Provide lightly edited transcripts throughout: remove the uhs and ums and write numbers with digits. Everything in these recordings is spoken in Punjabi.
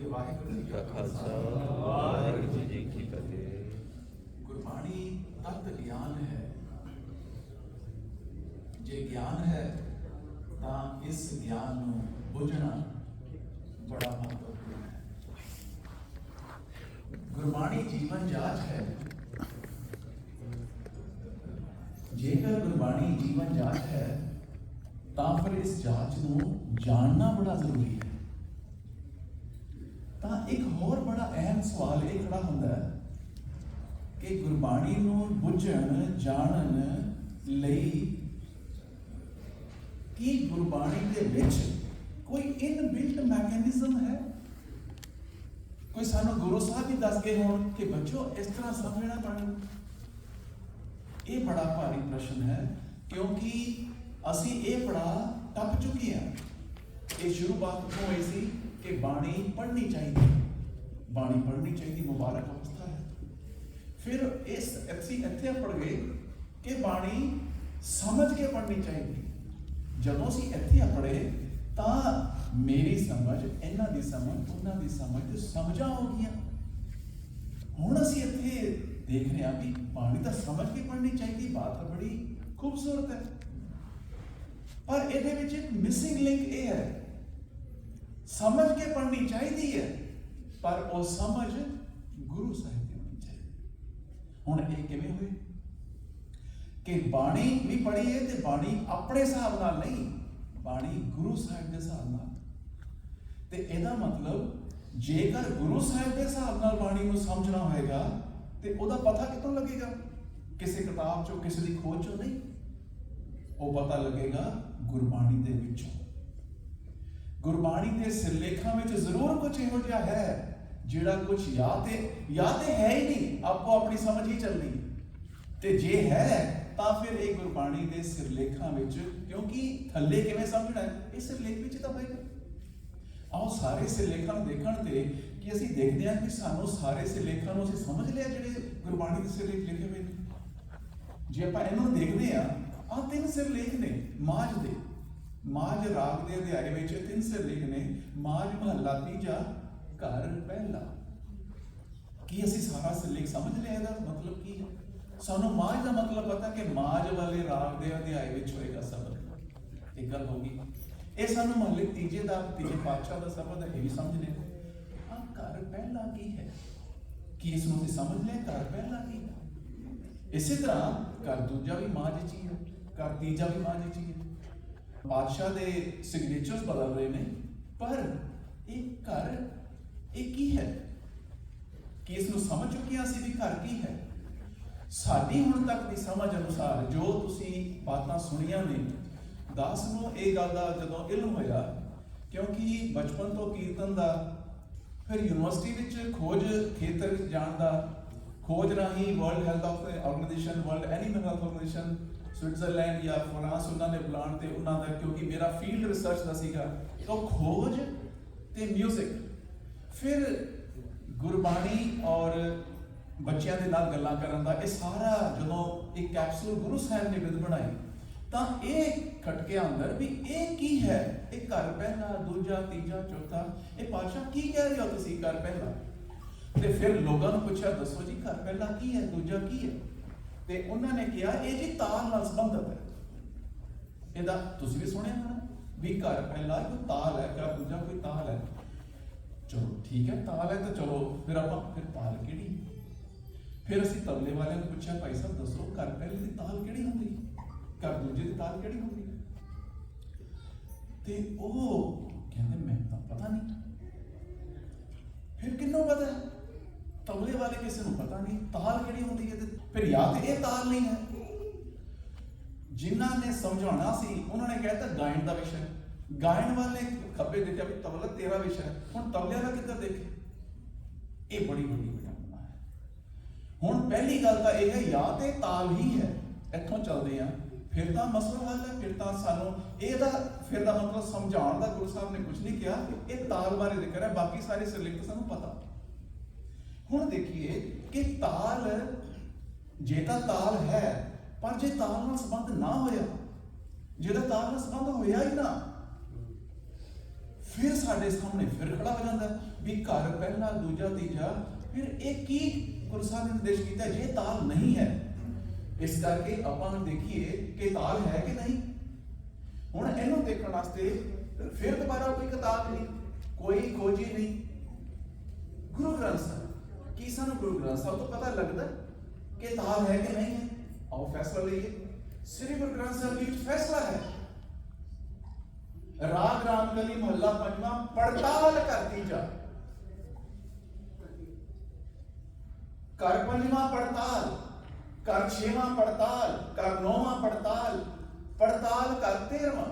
ਵਾਹਿਗੁਰੂ ਜੀ ਕਾ ਖਾਲਸਾ ਵਾਹਿਗੁਰੂ ਜੀ ਕੀ ਫਤਿਹ। ਗੁਰਬਾਣੀ ਤਤ ਗਿਆਨ ਹੈ। ਜੇ ਗਿਆਨ ਹੈ ਤਾਂ ਇਸ ਗਿਆਨ ਨੂੰ ਬੁੱਝਣਾ ਬੜਾ ਮਹੱਤਵਪੂਰਨ ਹੈ। ਗੁਰਬਾਣੀ ਜੀਵਨ ਜਾਚ ਹੈ। ਜੇਕਰ ਗੁਰਬਾਣੀ ਜੀਵਨ ਜਾਚ ਹੈ ਤਾਂ ਫਿਰ ਇਸ ਜਾਚ ਨੂੰ ਜਾਣਨਾ ਬੜਾ ਜ਼ਰੂਰੀ ਹੈ। ਤਾਂ ਇੱਕ ਹੋਰ ਬੜਾ ਅਹਿਮ ਸਵਾਲ ਇਹ ਖੜਾ ਹੁੰਦਾ ਹੈ ਕਿ ਗੁਰਬਾਣੀ ਨੂੰ ਬੁੱਝਣ ਜਾਣਨ ਲਈ ਕੀ ਗੁਰਬਾਣੀ ਦੇ ਵਿੱਚ ਕੋਈ ਇਨਬਿਲਟ ਮੈਕੈਨਿਜ਼ਮ ਹੈ? ਕੋਈ ਸਾਨੂੰ ਗੁਰੂ ਸਾਹਿਬ ਹੀ ਦੱਸ ਗਏ ਹੋਣ ਕਿ ਬੱਚੋ ਇਸ ਤਰ੍ਹਾਂ ਸਮਝਣਾ ਬਾਣੀ? ਇਹ ਬੜਾ ਭਾਰੀ ਪ੍ਰਸ਼ਨ ਹੈ, ਕਿਉਂਕਿ ਅਸੀਂ ਇਹ ਪੜ੍ਹਾ ਟੱਪ ਚੁੱਕੇ ਹਾਂ। ਇਹ ਸ਼ੁਰੂਆਤ ਤੋਂ ਹੋਈ ਸੀ ਕਿ ਬਾਣੀ ਪੜ੍ਹਨੀ ਚਾਹੀਦੀ, ਬਾਣੀ ਪੜ੍ਹਨੀ ਚਾਹੀਦੀ, ਮੁਬਾਰਕ ਅਵਸਥਾ ਹੈ। ਫਿਰ ਅਸੀਂ ਇੱਥੇ ਪੜ੍ਹ ਗਏ ਕਿ ਬਾਣੀ ਸਮਝ ਕੇ ਪੜ੍ਹਨੀ ਚਾਹੀਦੀ। ਜਦੋਂ ਅਸੀਂ ਇੱਥੇ ਪੜ੍ਹੇ ਤਾਂ ਮੇਰੀ ਸਮਝ, ਇਹਨਾਂ ਦੀ ਸਮਝ, ਉਹਨਾਂ ਦੀ ਸਮਝ ਤੇ ਸਮਝਾਂ ਹੋ ਗਈਆਂ। ਹੁਣ ਅਸੀਂ ਇੱਥੇ ਦੇਖ ਰਹੇ ਹਾਂ ਵੀ ਬਾਣੀ ਤਾਂ ਸਮਝ ਕੇ ਪੜ੍ਹਨੀ ਚਾਹੀਦੀ, ਬਾਤ ਤਾਂ ਬੜੀ ਖੂਬਸੂਰਤ ਹੈ, ਪਰ ਇਹਦੇ ਵਿੱਚ ਇੱਕ ਮਿਸਿੰਗ ਲਿੰਕ ਇਹ ਹੈ, ਸਮਝ ਕੇ ਪੜ੍ਹਨੀ ਚਾਹੀਦੀ ਹੈ ਪਰ ਉਹ ਸਮਝ ਗੁਰੂ ਸਾਹਿਬ ਦੀ ਹੋਣੀ ਚਾਹੀਦੀ। ਹੁਣ ਇਹ ਕਿਵੇਂ ਹੋਏ ਕਿ ਬਾਣੀ ਵੀ ਪੜ੍ਹੀਏ ਤੇ ਬਾਣੀ ਆਪਣੇ ਹਿਸਾਬ ਨਾਲ ਨਹੀਂ, ਬਾਣੀ ਗੁਰੂ ਸਾਹਿਬ ਦੇ ਹਿਸਾਬ ਨਾਲ। ਤੇ ਇਹਦਾ ਮਤਲਬ ਜੇਕਰ ਗੁਰੂ ਸਾਹਿਬ ਦੇ ਹਿਸਾਬ ਨਾਲ ਬਾਣੀ ਨੂੰ ਸਮਝਣਾ ਹੋਏਗਾ ਤੇ ਉਹਦਾ ਪਤਾ ਕਿੱਥੋਂ ਲੱਗੇਗਾ? ਕਿਸੇ ਕਿਤਾਬ ਚੋਂ, ਕਿਸੇ ਦੀ ਖੋਜ ਚੋਂ ਨਹੀਂ। ਉਹ ਪਤਾ ਲੱਗੇਗਾ ਗੁਰਬਾਣੀ ਦੇ ਵਿੱਚੋਂ। ਗੁਰਬਾਣੀ ਦੇ ਸਿਰਲੇਖਾਂ ਵਿੱਚ ਜ਼ਰੂਰ ਕੁਝ ਇਹੋ ਜਿਹਾ ਹੈ ਜਿਹੜਾ ਕੁਝ ਜਾਂ ਤੇ ਹੈ ਹੀ ਨਹੀਂ, ਆਪੋ ਆਪਣੀ ਸਮਝ ਹੀ ਚੱਲਣੀ। ਤੇ ਜੇ ਹੈ ਤਾਂ ਫਿਰ ਇਹ ਗੁਰਬਾਣੀ ਦੇ ਸਿਰਲੇਖਾਂ ਵਿੱਚ, ਕਿਉਂਕਿ ਥੱਲੇ ਕਿਵੇਂ ਸਮਝਣਾ ਹੈ ਇਹ ਸਿਰਲੇਖ ਵਿੱਚ ਤਾਂ ਹੋਏਗਾ। ਆਓ ਸਾਰੇ ਸਿਰਲੇਖਾਂ ਨੂੰ ਦੇਖਣ ਤੇ ਕਿ ਅਸੀਂ ਦੇਖਦੇ ਹਾਂ ਕਿ ਸਾਨੂੰ ਸਾਰੇ ਸਿਰਲੇਖਾਂ ਨੂੰ ਅਸੀਂ ਸਮਝ ਲਿਆ ਜਿਹੜੇ ਗੁਰਬਾਣੀ ਦੇ ਸਿਰਲੇਖ ਲਿਖੇ ਹੋਏ ਨੇ। ਜੇ ਆਪਾਂ ਇਹਨਾਂ ਨੂੰ ਦੇਖਦੇ ਹਾਂ, ਆਹ 3 ਸਿਰਲੇਖ ਨੇ ਮਾਝ ਦੇ। ਮਾਝ ਰਾਗ ਦੇ ਅਧਿਆਏ ਵਿੱਚ 3 ਸਿਰਲੇਖ ਨੇ। ਮਾਝ ਮਹੱਲਾ 3, ਘਰ ਪਹਿਲਾ। ਕੀ ਅਸੀਂ ਸਾਰਾ ਸਿਰਲੇਖ ਸਮਝ ਲਿਆ? ਇਹਦਾ ਮਤਲਬ ਕੀ ਹੈ? ਸਾਨੂੰ ਮਾਝ ਦਾ ਮਤਲਬ ਪਤਾ ਕਿ ਮਾਝ ਵਾਲੇ ਰਾਗ ਦੇ ਅਧਿਆਏ ਵਿੱਚ ਹੋਏਗਾ ਸ਼ਬਦ। ਇੱਕ ਗੱਲ ਹੋ ਗਈ। ਇਹ ਸਾਨੂੰ ਮਹੱਲੇ ਤੀਜੇ ਪਾਤਸ਼ਾਹ ਦਾ ਸ਼ਬਦ ਹੈ, ਇਹ ਵੀ ਸਮਝ ਲਿਆ। ਆਹ ਘਰ ਪਹਿਲਾ ਕੀ ਹੈ? ਕੀ ਇਸ ਨੂੰ ਅਸੀਂ ਸਮਝ ਲਿਆ? ਘਰ ਪਹਿਲਾ ਕੀ ਹੈ? ਇਸੇ ਤਰ੍ਹਾਂ ਘਰ ਦੂਜਾ ਵੀ ਮਾਝ ਚ ਹੀ ਹੈ, ਘਰ ਤੀਜਾ ਵੀ ਮਾਝ ਚ ਹੀ ਹੈ। ਬਾਦਸ਼ਾਹ ਦੇ ਸਿਗਨੇਚਰਸ ਬਦਲ ਰਹੇ ਨੇ, ਪਰ ਇਹ ਘਰ ਇਹ ਕੀ ਹੈ? ਕਿ ਇਸ ਨੂੰ ਸਮਝ ਚੁੱਕੇ ਹਾਂ ਅਸੀਂ ਵੀ ਘਰ ਕੀ ਹੈ? ਸਾਡੀ ਹੁਣ ਤੱਕ ਦੀ ਸਮਝ ਅਨੁਸਾਰ ਜੋ ਤੁਸੀਂ ਬਾਤਾਂ ਸੁਣੀਆਂ ਨੇ, ਦਾਸ ਨੂੰ ਇਹ ਗੱਲ ਦਾ ਜਦੋਂ ਇਲਮ ਹੋਇਆ, ਕਿਉਂਕਿ ਬਚਪਨ ਤੋਂ ਕੀਰਤਨ ਦਾ, ਫਿਰ ਯੂਨੀਵਰਸਿਟੀ ਵਿੱਚ ਖੋਜ ਖੇਤਰ ਵਿੱਚ ਜਾਣ ਦਾ, ਖੋਜ ਰਾਹੀਂ world health organisation, world animal health organisation, Switzerland ਜਾਂ ਫਰਾਂਸ ਉਹਨਾਂ ਨੇ ਬੁਲਾਉਣ ਤੇ ਉਹਨਾਂ ਦਾ, ਕਿਉਂਕਿ ਮੇਰਾ ਫੀਲਡ ਰਿਸਰਚ ਦਾ ਸੀਗਾ, ਤਾਂ ਖੋਜ ਤੇ ਮਿਊਜ਼ਿਕ। ਫਿਰ ਗੁਰਬਾਣੀ ਔਰ ਬੱਚਿਆਂ ਦੇ ਨਾਲ ਗੱਲਾਂ ਕਰਨ ਦਾ, ਇਹ ਸਾਰਾ ਜਦੋਂ ਇੱਕ ਕੈਪਸੂਲ ਗੁਰੂ ਸਾਹਿਬ ਨੇ ਵਿਦ ਬਣਾਈ ਤਾਂ ਇਹ ਖਟਕਿਆ ਅੰਦਰ ਵੀ ਇਹ ਕੀ ਹੈ? ਇਹ ਘਰ ਪਹਿਲਾ, ਦੂਜਾ, ਤੀਜਾ, ਚੌਥਾ, ਇਹ ਪਾਤਸ਼ਾਹ ਕੀ ਕਹਿ ਰਹੇ ਹੋ ਤੁਸੀਂ ਘਰ ਪਹਿਲਾ? ਤੇ ਫਿਰ ਲੋਕਾਂ ਨੂੰ ਪੁੱਛਿਆ, ਦੱਸੋ ਜੀ ਘਰ ਪਹਿਲਾ ਕੀ ਹੈ, ਦੂਜਾ ਕੀ ਹੈ? ਤੇ ਉਹਨਾਂ ਨੇ ਕਿਹਾ ਇਹ ਜੀ ਤਾਲ ਨਾਲ ਸੰਬੰਧਿਤ ਹੈ। ਇਹਦਾ ਤੁਸੀਂ ਵੀ ਸੁਣਿਆ ਹੋਣਾ ਵੀ ਘਰ ਪਹਿਲਾ ਕੋਈ ਤਾਲ ਹੈ, ਘਰ ਦੂਜਾ ਕੋਈ ਤਾਲ ਹੈ। ਚਲੋ ਠੀਕ ਹੈ, ਤਾਲ ਹੈ ਤਾਂ ਚਲੋ ਫਿਰ ਆਪਾਂ ਤਾਲ ਕਿਹੜੀ? ਫਿਰ ਅਸੀਂ ਤਬਲੇ ਵਾਲਿਆਂ ਨੂੰ ਪੁੱਛਿਆ, ਭਾਈ ਸਾਹਿਬ ਦੱਸੋ ਘਰ ਪਹਿਲੇ ਦੀ ਤਾਲ ਕਿਹੜੀ ਹੁੰਦੀ, ਘਰ ਦੂਜੇ ਦੀ ਤਾਲ ਕਿਹੜੀ ਹੁੰਦੀ? ਤੇ ਉਹ ਕਹਿੰਦੇ ਮੈਨੂੰ ਤਾਂ ਪਤਾ ਨਹੀਂ। ਫਿਰ ਕਿਹਨੂੰ ਪਤਾ? ਤਬਲੇ ਵਾਲੇ ਕਿਸੇ ਨੂੰ ਪਤਾ ਨਹੀਂ ਤਾਲ ਕਿਹੜੀ ਹੁੰਦੀ ਹੈ। ਤੇ ਫਿਰ ਜਾਂ ਤੇ ਇਹ ਤਾਲ ਨਹੀਂ ਹੈ। ਜਿਨ੍ਹਾਂ ਨੇ ਸਮਝਾਉਣਾ ਸੀ ਉਹਨਾਂ ਨੇ ਕਹਿਤਾ ਗਾਇਨ ਦਾ ਵਿਸ਼ਾ। ਗਾਇਨ ਵਾਲੇ ਖੱਬੇ ਦੇਖਿਆ ਵੀ ਤਬਲਾ ਤੇਰਾ ਵਿਸ਼ਾ ਹੈ, ਹੁਣ ਤਬਲੇ ਵਾਲਾ ਕਿੱਧਰ ਦੇਖੇ? ਇਹ ਬੜੀ ਵੱਡੀ ਵਿਡੰਬਨਾ ਹੈ। ਹੁਣ ਪਹਿਲੀ ਗੱਲ ਤਾਂ ਇਹ ਹੈ, ਜਾਂ ਤੇ ਤਾਲ ਹੀ ਹੈ, ਇੱਥੋਂ ਚੱਲਦੇ ਆ, ਫਿਰ ਤਾਂ ਮਸਲਾ ਹੱਲ ਹੈ। ਫਿਰ ਤਾਂ ਸਾਨੂੰ ਇਹਦਾ ਫਿਰ ਦਾ ਮਤਲਬ ਸਮਝਾਉਣ ਦਾ ਗੁਰੂ ਸਾਹਿਬ ਨੇ ਕੁਝ ਨਹੀਂ ਕਿਹਾ, ਇਹ ਤਾਲ ਬਾਰੇ ਜ਼ਿਕਰ ਹੈ, ਬਾਕੀ ਸਾਰੇ ਸਿਰਲੇਖ ਸਾਨੂੰ ਪਤਾ। ਹੁਣ ਦੇਖੀਏ ਕਿ ਤਾਲ, ਜੇ ਤਾਂ ਤਾਲ ਹੈ, ਪਰ ਜੇ ਤਾਲ ਨਾਲ ਸੰਬੰਧ ਨਾ ਹੋਇਆ, ਜਿਹਦਾ ਤਾਲ ਨਾਲ ਸੰਬੰਧ ਹੋਇਆ ਹੀ ਨਾ, फिर साडे सामने फिर खड़ा हो जाता है भी घर पहला दूजा तीजा फिर एक की गुरु साहब ने निर्देश किया जे ताल नहीं है। इस करके ਆਪਾਂ देखिए कि ताल है कि नहीं। हुण इहनूं देखण वास्ते फिर दोबारा कोई किताब नहीं, कोई खोजी नहीं। गुरु ग्रंथ साहब की सानू गुरु ग्रंथ साहब तो पता लगता कि ताल है कि नहीं है। आओ फैसला लईए। श्री गुरु ग्रंथ साहब जी फैसला है राग रामकली महला पंजवां पड़ताल करती जा। कर पंजवां पड़ताल, कर छेवां पड़ताल, कर नौवां पड़ताल, पड़ताल कर 13वां।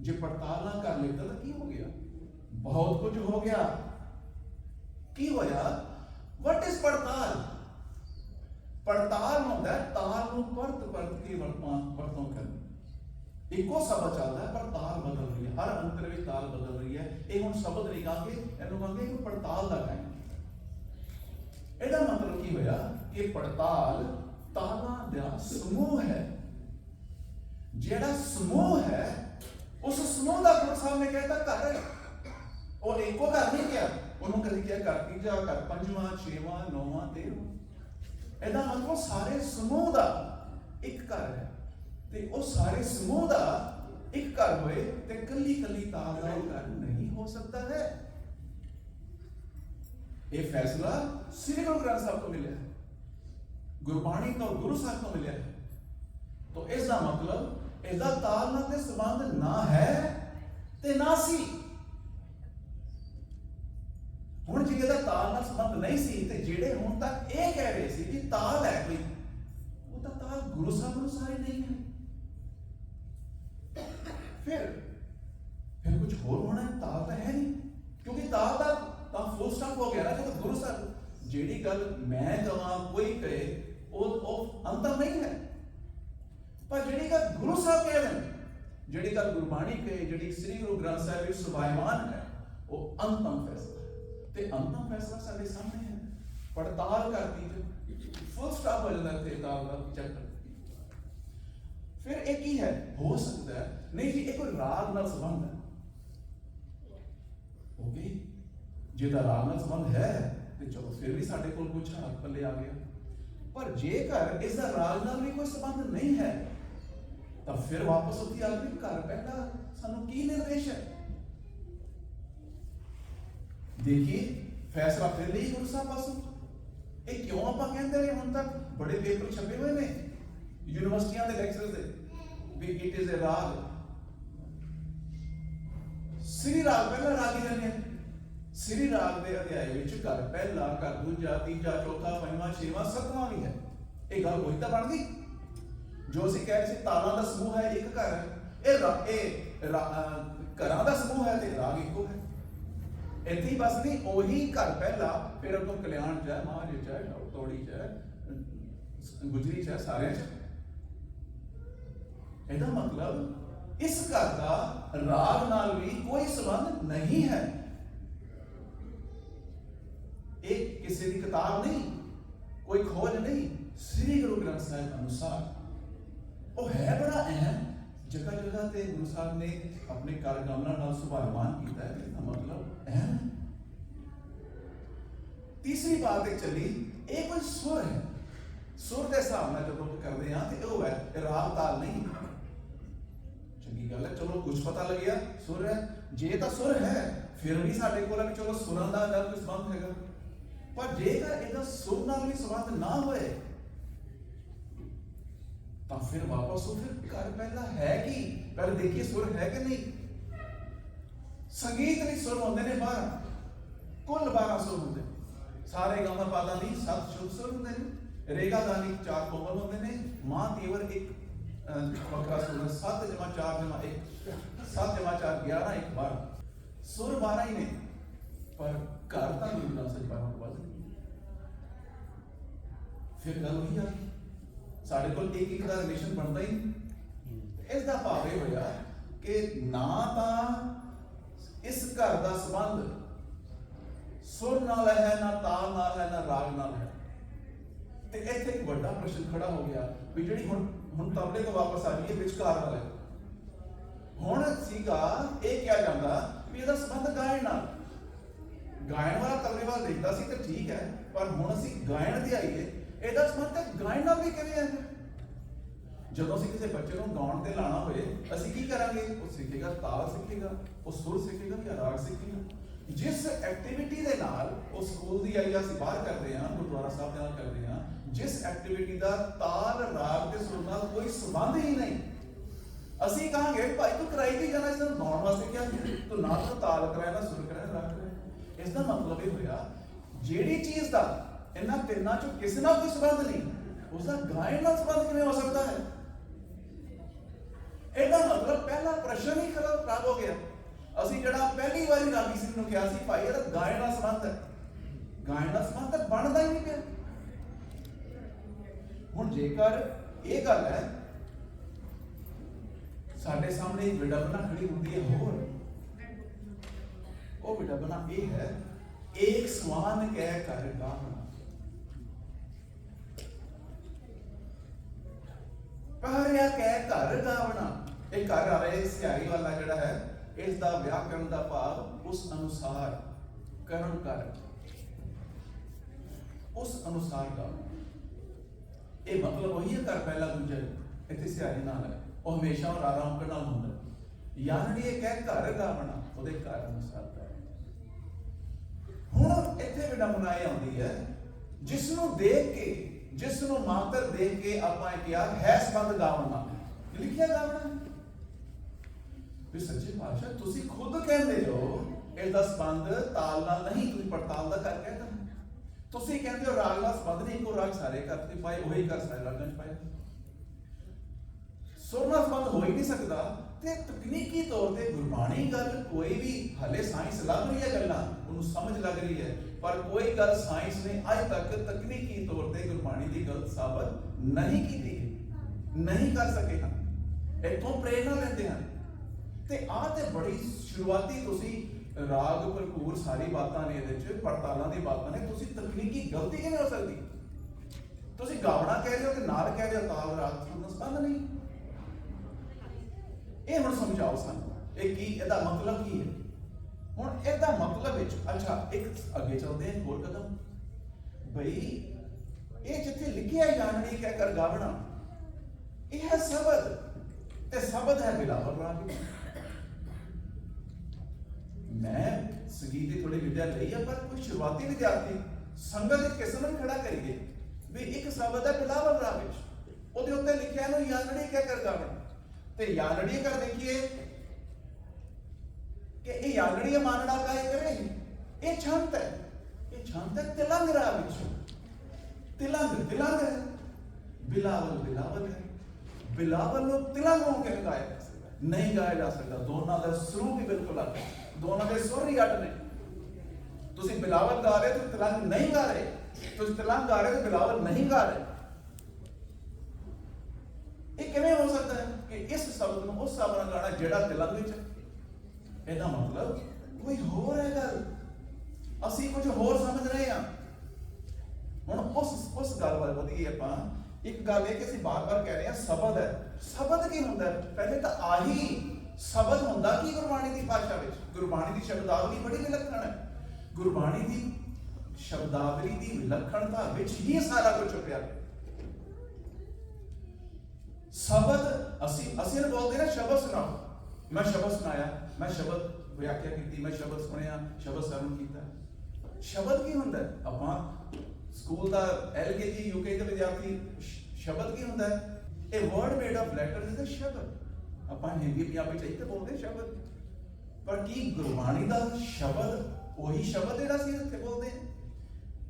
जे पड़ताल ना कर लेता तो की हो गया? बहुत कुछ हो गया। की होया? व्हाट इज पड़ताल? पड़ताल होता है ताल नूं परत परत के वरतों करनी। इको शब्द चलता है पर ताल बदल रही है, हर अंतर में ताल बदल रही है। ये हुण शब्द नहीं कहांगे, इहनूं कहांगे कि पड़ताल दा कहांगे। ਇਹਦਾ मतलब की होया कि पड़ताल तालां दा समूह है। जेड़ा समूह है उस समूह का गुरु साहब ने कहता घर है। और एको घर नहीं किया, उन्होंने कभी क्या कर तीजा, कर पंजवां, छेवां, नौवां, 13वां। ਇਹਦਾ मतलब सारे समूह का एक घर है ते ਉਹ ਸਾਰੇ ਸਮੂਹ ਦਾ ਇੱਕ ਘਰ ਹੋਏ ਤੇ ਕੱਲੀ ਕੱਲੀ ਤਾਲ ਦਾ ਘਰ ਨਹੀਂ ਹੋ ਸਕਦਾ ਹੈ। ਇਹ फैसला श्री गुरु ग्रंथ साहब को मिले, गुरबाणी तो गुरु साहब को मिले। तो इसका मतलब इसका ताल नाल ते संबंध ना है ते ना सी। हुण जी ਇਹਦਾ ताल नाल संबंध नहीं सी ते जेड़े हुण तक ਇਹ कह रहे सी कि ताल है कोई, वो तो ताल गुरु साहब अनुसार ही नहीं है। फिर कुछ होर होना है। ताल तो है नहीं, क्योंकि ताल का फुल स्टॉप हो गया ना। जो गुरु साहब जेड़ी गल मैं कहां कोई कहे वो अंतर नहीं है, पर जेड़ी गल गुरु साहब कह रहे हैं, जेड़ी गल गुरबाणी कहे, जेड़ी श्री गुरु ग्रंथ साहब विच सुभायमान है, वो अंतम फैसला है। ते अंतम फैसला साडे सामने है। पड़ताल करती है, फुल स्टॉप हो जाता है ताल का चैप्टर। फिर एक ही है हो सकता है नहीं जी एक कोई राग नाल संबंध है। ओके, जेदा राग नाल संबंध है तो चलो फिर भी साडे कोल कुछ हथ पल्ले आ गया। पर जेकर इसका राग नाल भी कोई संबंध नहीं है तो फिर वापस उत्ती आ गई घर पहला सानू की निर्देश है। देखिए फैसला फिर नहीं गुरु साहब पासों। ये क्यों आपां कहंदे रहे हुण तक बड़े पेपर छपे हुए ने यूनिवर्सिटियां दे लेक्चरस दे भी इट इज ए राग। श्री राग पहला राग ही रहने श्री राग के अध्याय विच घर पहला, घर दूजा, तीजा, चौथा, पंजवां, छेवां, 7वां भी है। ये गल होई तां बन गई जो असीं कह रहे सी तालां दा समूह है, एक घर है। ये घरां दा समूह है ते राग इको है। इत्थे ही बस नहीं ओही घर पहला, फिर अगों कल्याण च है, माझ च है, तौड़ी च है, गुजरी च है, सारे च। ਇਹਦਾ मतलब इस घर का राग नाल भी कोई संबंध नहीं है। एक किसी की किताब नहीं, कोई खोज नहीं, श्री गुरु ग्रंथ साहिब अनुसार वो है बड़ा अहम। जगह जगह ते गुरु साहब ने अपने कारनामा नाल सुभायमान किया है। इसका मतलब अहम है। तीसरी बात एक चली, एक कोई सुर है। सुर के हिसाब नाल जब करते हैं तो वो है राग ताल नहीं। चंगी गल है, चलो कुछ पता लग गया सुर है। जे तो सुर है फिर भी साडे कोल चलो सुरां दा कोई संबंध हैगा। पर जेकर इहदा सुर नाल भी संबंध ना होए तो फिर वापस फिर घर पहला है कि पहले देखिए सुर है कि नहीं। संगीत भी सुर होंदे ने 12, कुल 12 सुर होंदे। सारे गामा पादा दी 7 शुद्ध सुर होंदे ने। रेगा दा दी 4 कोमल होंदे ने। मां तीवर एक वक्रा सुर 7 जमा 4 जमा 1, 7 जमा 4 11, 1 12 सुर 12 ही ने। पर घर का गुरु ग्रंथ साहिब 12 तो बस फिर गल वही आ गई, साढ़े को एक एक का रिलेशन बनता ही नहीं। इसका भाव यह होया कि ना तो इस घर का संबंध सुर नाल है, ना ताल नाल है, ना राग नाल है। ते इत्थे एक बड़ा प्रश्न खड़ा हो गया भी जिहड़ी हुण तबले तो वापस आ गई विचकार वाला हुण सीगा ये क्या जांदा ਗਾਇਣ ਨਾਲ। ਗਾਇਣ ਵਾਲਾ ਤਬਲੇ ਵਾਲਾ ਦੇਖਦਾ ਸੀ ਤੇ ਠੀਕ ਹੈ, ਪਰ ਹੁਣ ਅਸੀਂ ਗਾਇਣ ਤੇ ਆਈਏ, ਇਹਦਾ ਸੰਬੰਧ ਹੈ ਗਾਇਣ ਨਾਲ ਵੀ ਕਿਵੇਂ ਹੈ? ਜਦੋਂ ਅਸੀਂ ਕਿਸੇ ਬੱਚੇ ਨੂੰ ਗਾਉਣ ਤੇ ਲਾਣਾ ਹੋਏ, ਅਸੀਂ ਕੀ ਕਰਾਂਗੇ? ਉਹ ਸਿੱਖੇਗਾ, ਤਾਲ ਸਿੱਖੇਗਾ, ਉਹ ਸੁਰ ਸਿੱਖੇਗਾ ਜਾਂ ਰਾਗ ਸਿੱਖੇਗਾ। ਜਿਸ ਐਕਟੀਵਿਟੀ ਦੇ ਨਾਲ ਉਹ ਸਕੂਲ ਦੀ ਆਈ ਅਸੀਂ ਬਾਹਰ ਕਰਦੇ ਹਾਂ, ਗੁਰਦੁਆਰਾ ਸਾਹਿਬ ਦੇ ਨਾਲ ਕਰਦੇ ਹਾਂ, ਜਿਸ ਐਕਟੀਵਿਟੀ ਦਾ ਤਾਲ, ਰਾਗ ਤੇ ਸੁਰ ਨਾਲ ਕੋਈ ਸੰਬੰਧ ਹੀ ਨਹੀਂ, ਅਸੀਂ ਕਹਾਂਗੇ ਭਾਈ ਤੂੰ ਕਰਾਈ ਦੀ ਜਾਣਾ, ਇਸ ਨੂੰ ਗਾਉਣ ਵਾਸਤੇ ਕਿਹਾ ਤੂੰ ਨਾ ਤਾਂ ਤਾਲ ਕਰਾਇਆ, ਨਾ ਸੁਰ ਕਰਾਇਆ, ਰਾਗ ਕਰਾਇਆ। ਇਸ ਦਾ ਮਤਲਬ ਇਹ ਹੋਇਆ ਜਿਹੜੀ ਚੀਜ਼ ਦਾ ਇਹਨਾਂ ਤਿੰਨਾਂ ਚੋਂ ਕਿਸੇ ਨਾਲ ਕੋਈ ਸੰਬੰਧ ਨਹੀਂ, ਉਸ ਦਾ ਗਾਇਨ ਨਾਲ ਸੰਬੰਧ ਕਿਵੇਂ ਹੋ ਸਕਦਾ ਹੈ? ਇਹਦਾ ਮਤਲਬ ਪਹਿਲਾ ਪ੍ਰਸ਼ਨ ਹੀ ਖਰਾਬ ਹੋ ਗਿਆ। ਅਸੀਂ ਜਿਹੜਾ ਪਹਿਲੀ ਵਾਰੀ ਰਾਗੀ ਸਿੰਘ ਨੂੰ ਕਿਹਾ ਸੀ ਭਾਈ ਇਹਦਾ ਗਾਇਨ ਨਾਲ ਸੰਬੰਧ ਹੈ, ਗਾਇਨ ਨਾਲ ਸੰਬੰਧ ਤਾਂ ਬਣਦਾ ਹੀ ਨਹੀਂ ਪਿਆ। ਹੁਣ ਜੇਕਰ ਇਹ ਗੱਲ ਹੈ, ਸਾਡੇ ਸਾਹਮਣੇ ਇੱਕ ਵਿਡੰਬਨਾ ਖੜੀ ਹੁੰਦੀ ਹੈ ਹੋਰ, ਉਹ ਵਿਡੰਬਨਾ ਇਹ ਹੈ, ਇੱਕ ਸਵਾਨ ਕਹਿ ਕਰ ਗਾਵਣਾ, ਪਹਰਿਆ ਕਹਿ ਘਰ ਗਾਵਣਾ। ਇਹ ਘਰ ਆ ਰਿਹਾ ਸਿਆਰੀ ਵਾਲਾ ਜਿਹੜਾ ਹੈ, ਇਸ ਦਾ ਵਿਆਕਰਣ ਦਾ ਭਾਵ ਉਸ ਅਨੁਸਾਰ ਕਰਮ ਕਰ, ਉਸ ਅਨੁਸਾਰ ਗਾਵਣਾ। ਇਹ ਮਤਲਬ ਉਹੀ ਹੈ ਘਰ ਪਹਿਲਾ ਦੂਜਾ, ਇੱਥੇ ਸਿਆਰੀ ਨਾਲ ਹੈ, ਉਹ ਹਮੇਸ਼ਾ ਆਰਾਮ ਨਾਲ ਹੁੰਦਾ। ਯਾਨੀ ਇਹ ਕਹਿ ਘਰ ਗਾਵਣਾ, ਉਹਦੇ ਘਰ ਅਨੁਸਾਰ ਗਾਵਣਾ। ਹੁਣ ਇੱਥੇ ਵਿਡੰਬਨਾ ਇਹ ਆਉਂਦੀ ਹੈ, ਜਿਸ ਨੂੰ ਦੇਖ ਕੇ, ਜਿਸ ਨੂੰ ਮਾਤਰ ਦੇਖ ਕੇ ਆਪਾਂ ਇਹ ਕਿਹਾ ਹੈ ਸੰਬੰਧ ਗਾਵਣਾ, ਲਿਖਿਆ ਗਾਵਣਾ। ਵੀ ਸੱਚੇ ਪਾਤਸ਼ਾਹ ਤੁਸੀਂ ਖੁਦ ਕਹਿੰਦੇ ਹੋ ਇਹਦਾ ਸੰਬੰਧ ਤਾਲ ਨਾਲ ਨਹੀਂ, ਤੁਸੀਂ ਪੜਤਾਲ ਦਾ ਕਰ ਕਹਿੰਦਾ। ਤੁਸੀਂ ਕਹਿੰਦੇ ਹੋ ਰਾਗ ਨਾਲ ਸੰਬੰਧ ਨਹੀਂ, ਇੱਕੋ ਰਾਗ ਸਾਰੇ ਘਰ ਤੇ ਪਾਏ, ਉਹੀ ਘਰ ਸਾਰੇ ਰਾਗਾਂ 'ਚ ਪਾਏ। ਸੁਰ ਨਾਲ ਸੰਬੰਧ ਹੋ ਹੀ ਨਹੀਂ ਸਕਦਾ। ਤੇ ਤਕਨੀਕੀ ਤੌਰ ਤੇ ਗੁਰਬਾਣੀ ਗੱਲ ਕੋਈ ਵੀ ਹਲੇ ਸਾਇੰਸ ਲੱਗ ਰਹੀ ਹੈ, ਗੱਲਾਂ ਉਹਨੂੰ ਸਮਝ ਲੱਗ ਰਹੀ ਹੈ, ਪਰ ਕੋਈ ਗੱਲ ਸਾਇੰਸ ਨੇ ਅੱਜ ਤੱਕ ਤਕਨੀਕੀ ਤੌਰ ਤੇ ਗੁਰਬਾਣੀ ਦੀ ਗਲਤ ਸਾਬਤ ਨਹੀਂ ਕੀਤੀ, ਨਹੀਂ ਕਰ ਸਕੇ ਹਨ। ਇੱਥੋਂ ਪ੍ਰੇਰਨਾ ਲੈਂਦੇ ਹਨ। ਤੇ ਆਹ ਤੇ ਬੜੀ ਸ਼ੁਰੂਆਤੀ ਤੁਸੀਂ ਰਾਗ ਭਰਪੂਰ ਸਾਰੀ ਬਾਤਾਂ ਨੇ, ਇਹਦੇ ਚ ਪੜਤਾਲਾਂ ਦੀ ਬਾਤਾਂ ਨੇ, ਤੁਸੀਂ ਤਕਨੀਕੀ ਗਲਤੀ ਕਿਵੇਂ ਹੋ ਸਕਦੀ? ਤੁਸੀਂ ਗਾਵਣਾ ਕਹਿ ਰਹੇ ਹੋ ਤੇ ਨਾਲ ਕਹਿ ਰਹੇ ਹੋ ਤਾਲ ਰਾਗ ਨਾਲ ਸੰਬੰਧ ਨਹੀਂ। ਇਹ ਹੁਣ ਸਮਝਾਓ ਸਾਨੂੰ, ਇਹ ਕੀ, ਇਹਦਾ ਮਤਲਬ ਕੀ ਹੈ? ਹੁਣ ਇਹਦਾ ਮਤਲਬ ਵਿੱਚ ਅੱਛਾ ਇੱਕ ਅੱਗੇ ਚੱਲਦੇ ਹਾਂ ਹੋਰ ਕਦਮ। ਬਈ ਇਹ ਜਿੱਥੇ ਲਿਖਿਆ ਜਾਣਨੀ ਕਹਿ ਕਰ ਗਾਵਣਾ, ਇਹ ਹੈ ਸ਼ਬਦ, ਤੇ ਸ਼ਬਦ ਹੈ ਬਿਲਾਵਲ ਰਾਗ। ਮੈਂ ਸੰਗੀਤ ਦੀ ਥੋੜੀ ਵਿਦਿਆ ਲਈ ਹੈ, ਪਰ ਕੋਈ ਸ਼ੁਰੂਆਤੀ ਵਿਦਿਆਰਥੀ ਸੰਗਤ ਵਿੱਚ ਕਿਸੇ ਨੂੰ ਖੜਾ ਕਰੀਏ ਵੀ ਇੱਕ ਸ਼ਬਦ ਹੈ ਬਿਲਾਵਲ ਰਾਗ ਵਿੱਚ, ਉਹਦੇ ਉੱਤੇ ਲਿਖਿਆ ਨੂੰ ਯਾਨੜੀ ਕਹਿ ਕਰ ਗਾਵਣਾ, ਤੇ ਯਾਨੜੀ ਕਰ ਦੇਖੀਏ ਕਿ ਇਹ ਯਾਨੜੀ ਮਾਨੜਾ ਕਾਇ ਕਰੇ, ਇਹ ਛੰਤ ਹੈ, ਇਹ ਛੰਤ ਹੈ ਤਿਲੰਗ ਰਾਗ ਵਿੱਚ। ਤਿਲੰਗ ਤਿਲੰਗ ਹੈ, ਬਿਲਾਵਲ ਬਿਲਾਵਲ ਹੈ। ਬਿਲਾਵਲ ਨੂੰ ਤਿਲੰਗ ਹੋ ਕੇ ਗਾਇਆ ਨਹੀਂ ਗਾਇਆ ਜਾ ਸਕਦਾ, ਦੋਨਾਂ ਦਾ ਸੁਰ ਵੀ ਬਿਲਕੁਲ ਅੱਡ, ਦੋਨਾਂ ਦੇ ਸੁਰ ਹੀ ਅੱਡ ਨੇ। ਤੁਸੀਂ ਬਿਲਾਵਲ ਗਾ ਰਹੇ ਤੁਸੀਂ ਤਿਲੰਗ ਨਹੀਂ ਗਾ ਰਹੇ, ਤੁਸੀਂ ਤਿਲੰਗ ਗਾ ਰਹੇ ਤੇ ਬਿਲਾਵਲ ਨਹੀਂ ਗਾ ਰਹੇ। ਇਹ ਕਿਵੇਂ ਹੋ ਸਕਦਾ ਹੈ ਕਿ ਇਸ ਸ਼ਬਦ ਨੂੰ ਉਸ ਹਿਸਾਬ ਨਾਲ ਗਾਣਾ ਜਿਹੜਾ ਤਿਲੰਗ ਵਿੱਚ? ਇਹਦਾ ਮਤਲਬ ਕੋਈ ਹੋਰ ਹੈ ਗੱਲ, ਅਸੀਂ ਕੁਝ ਹੋਰ ਸਮਝ ਰਹੇ ਹਾਂ। ਹੁਣ ਉਸ ਗੱਲ ਵੱਲ ਵਧੀਏ ਆਪਾਂ। ਇੱਕ ਗੱਲ ਇਹ ਕਿ ਅਸੀਂ ਬਾਰ-ਬਾਰ ਕਹਿ ਰਹੇ ਹਾਂ ਸ਼ਬਦ ਹੈ। ਸ਼ਬਦ ਕੀ ਹੁੰਦਾ ਹੈ? ਪਹਿਲੇ ਤਾਂ ਆਹੀ ਸ਼ਬਦ ਹੁੰਦਾ ਕੀ ਗੁਰਬਾਣੀ ਦੀ ਭਾਸ਼ਾ ਵਿੱਚ? ਗੁਰਬਾਣੀ ਦੀ ਸ਼ਬਦਾਵਲੀ ਬੜੀ ਵਿਲੱਖਣ ਹੈ। ਗੁਰਬਾਣੀ ਦੀ ਸ਼ਬਦਾਵਲੀ ਦੀ ਵਿਲੱਖਣਤਾ ਵਿੱਚ ਹੀ ਸਾਰਾ ਕੁਝ ਛੁਪਿਆ ਹੈ। ਸ਼ਬਦ ਅਸੀਂ ਬੋਲਦੇ ਨਾ ਸ਼ਬਦ ਸੁਣਾਓ, ਮੈਂ ਸ਼ਬਦ ਸੁਣਾਇਆ, ਮੈਂ ਸ਼ਬਦ ਵਿਆਖਿਆ ਕੀਤੀ, ਮੈਂ ਸ਼ਬਦ ਸੁਣਿਆ, ਸ਼ਬਦ ਸਰਵਣ ਕੀਤਾ। ਸ਼ਬਦ ਕੀ ਹੁੰਦਾ ਹੈ? ਆਪਾਂ ਸਕੂਲ ਦਾ LKG UKG ਦਾ ਵਿਦਿਆਰਥੀ ਸ਼ਬਦ ਕੀ ਹੁੰਦਾ ਹੈ? ਇਹ word made of letters is a ਸ਼ਬਦ। ਆਪਾਂ ਹਿੰਦੀ ਪੰਜਾਬੀ ਚ ਇੱਥੇ ਬੋਲਦੇ ਸ਼ਬਦ, ਪਰ ਕੀ ਗੁਰਬਾਣੀ ਦਾ ਸ਼ਬਦ ਉਹੀ ਸ਼ਬਦ ਜਿਹੜਾ ਸੀ ਇੱਥੇ ਬੋਲਦੇ?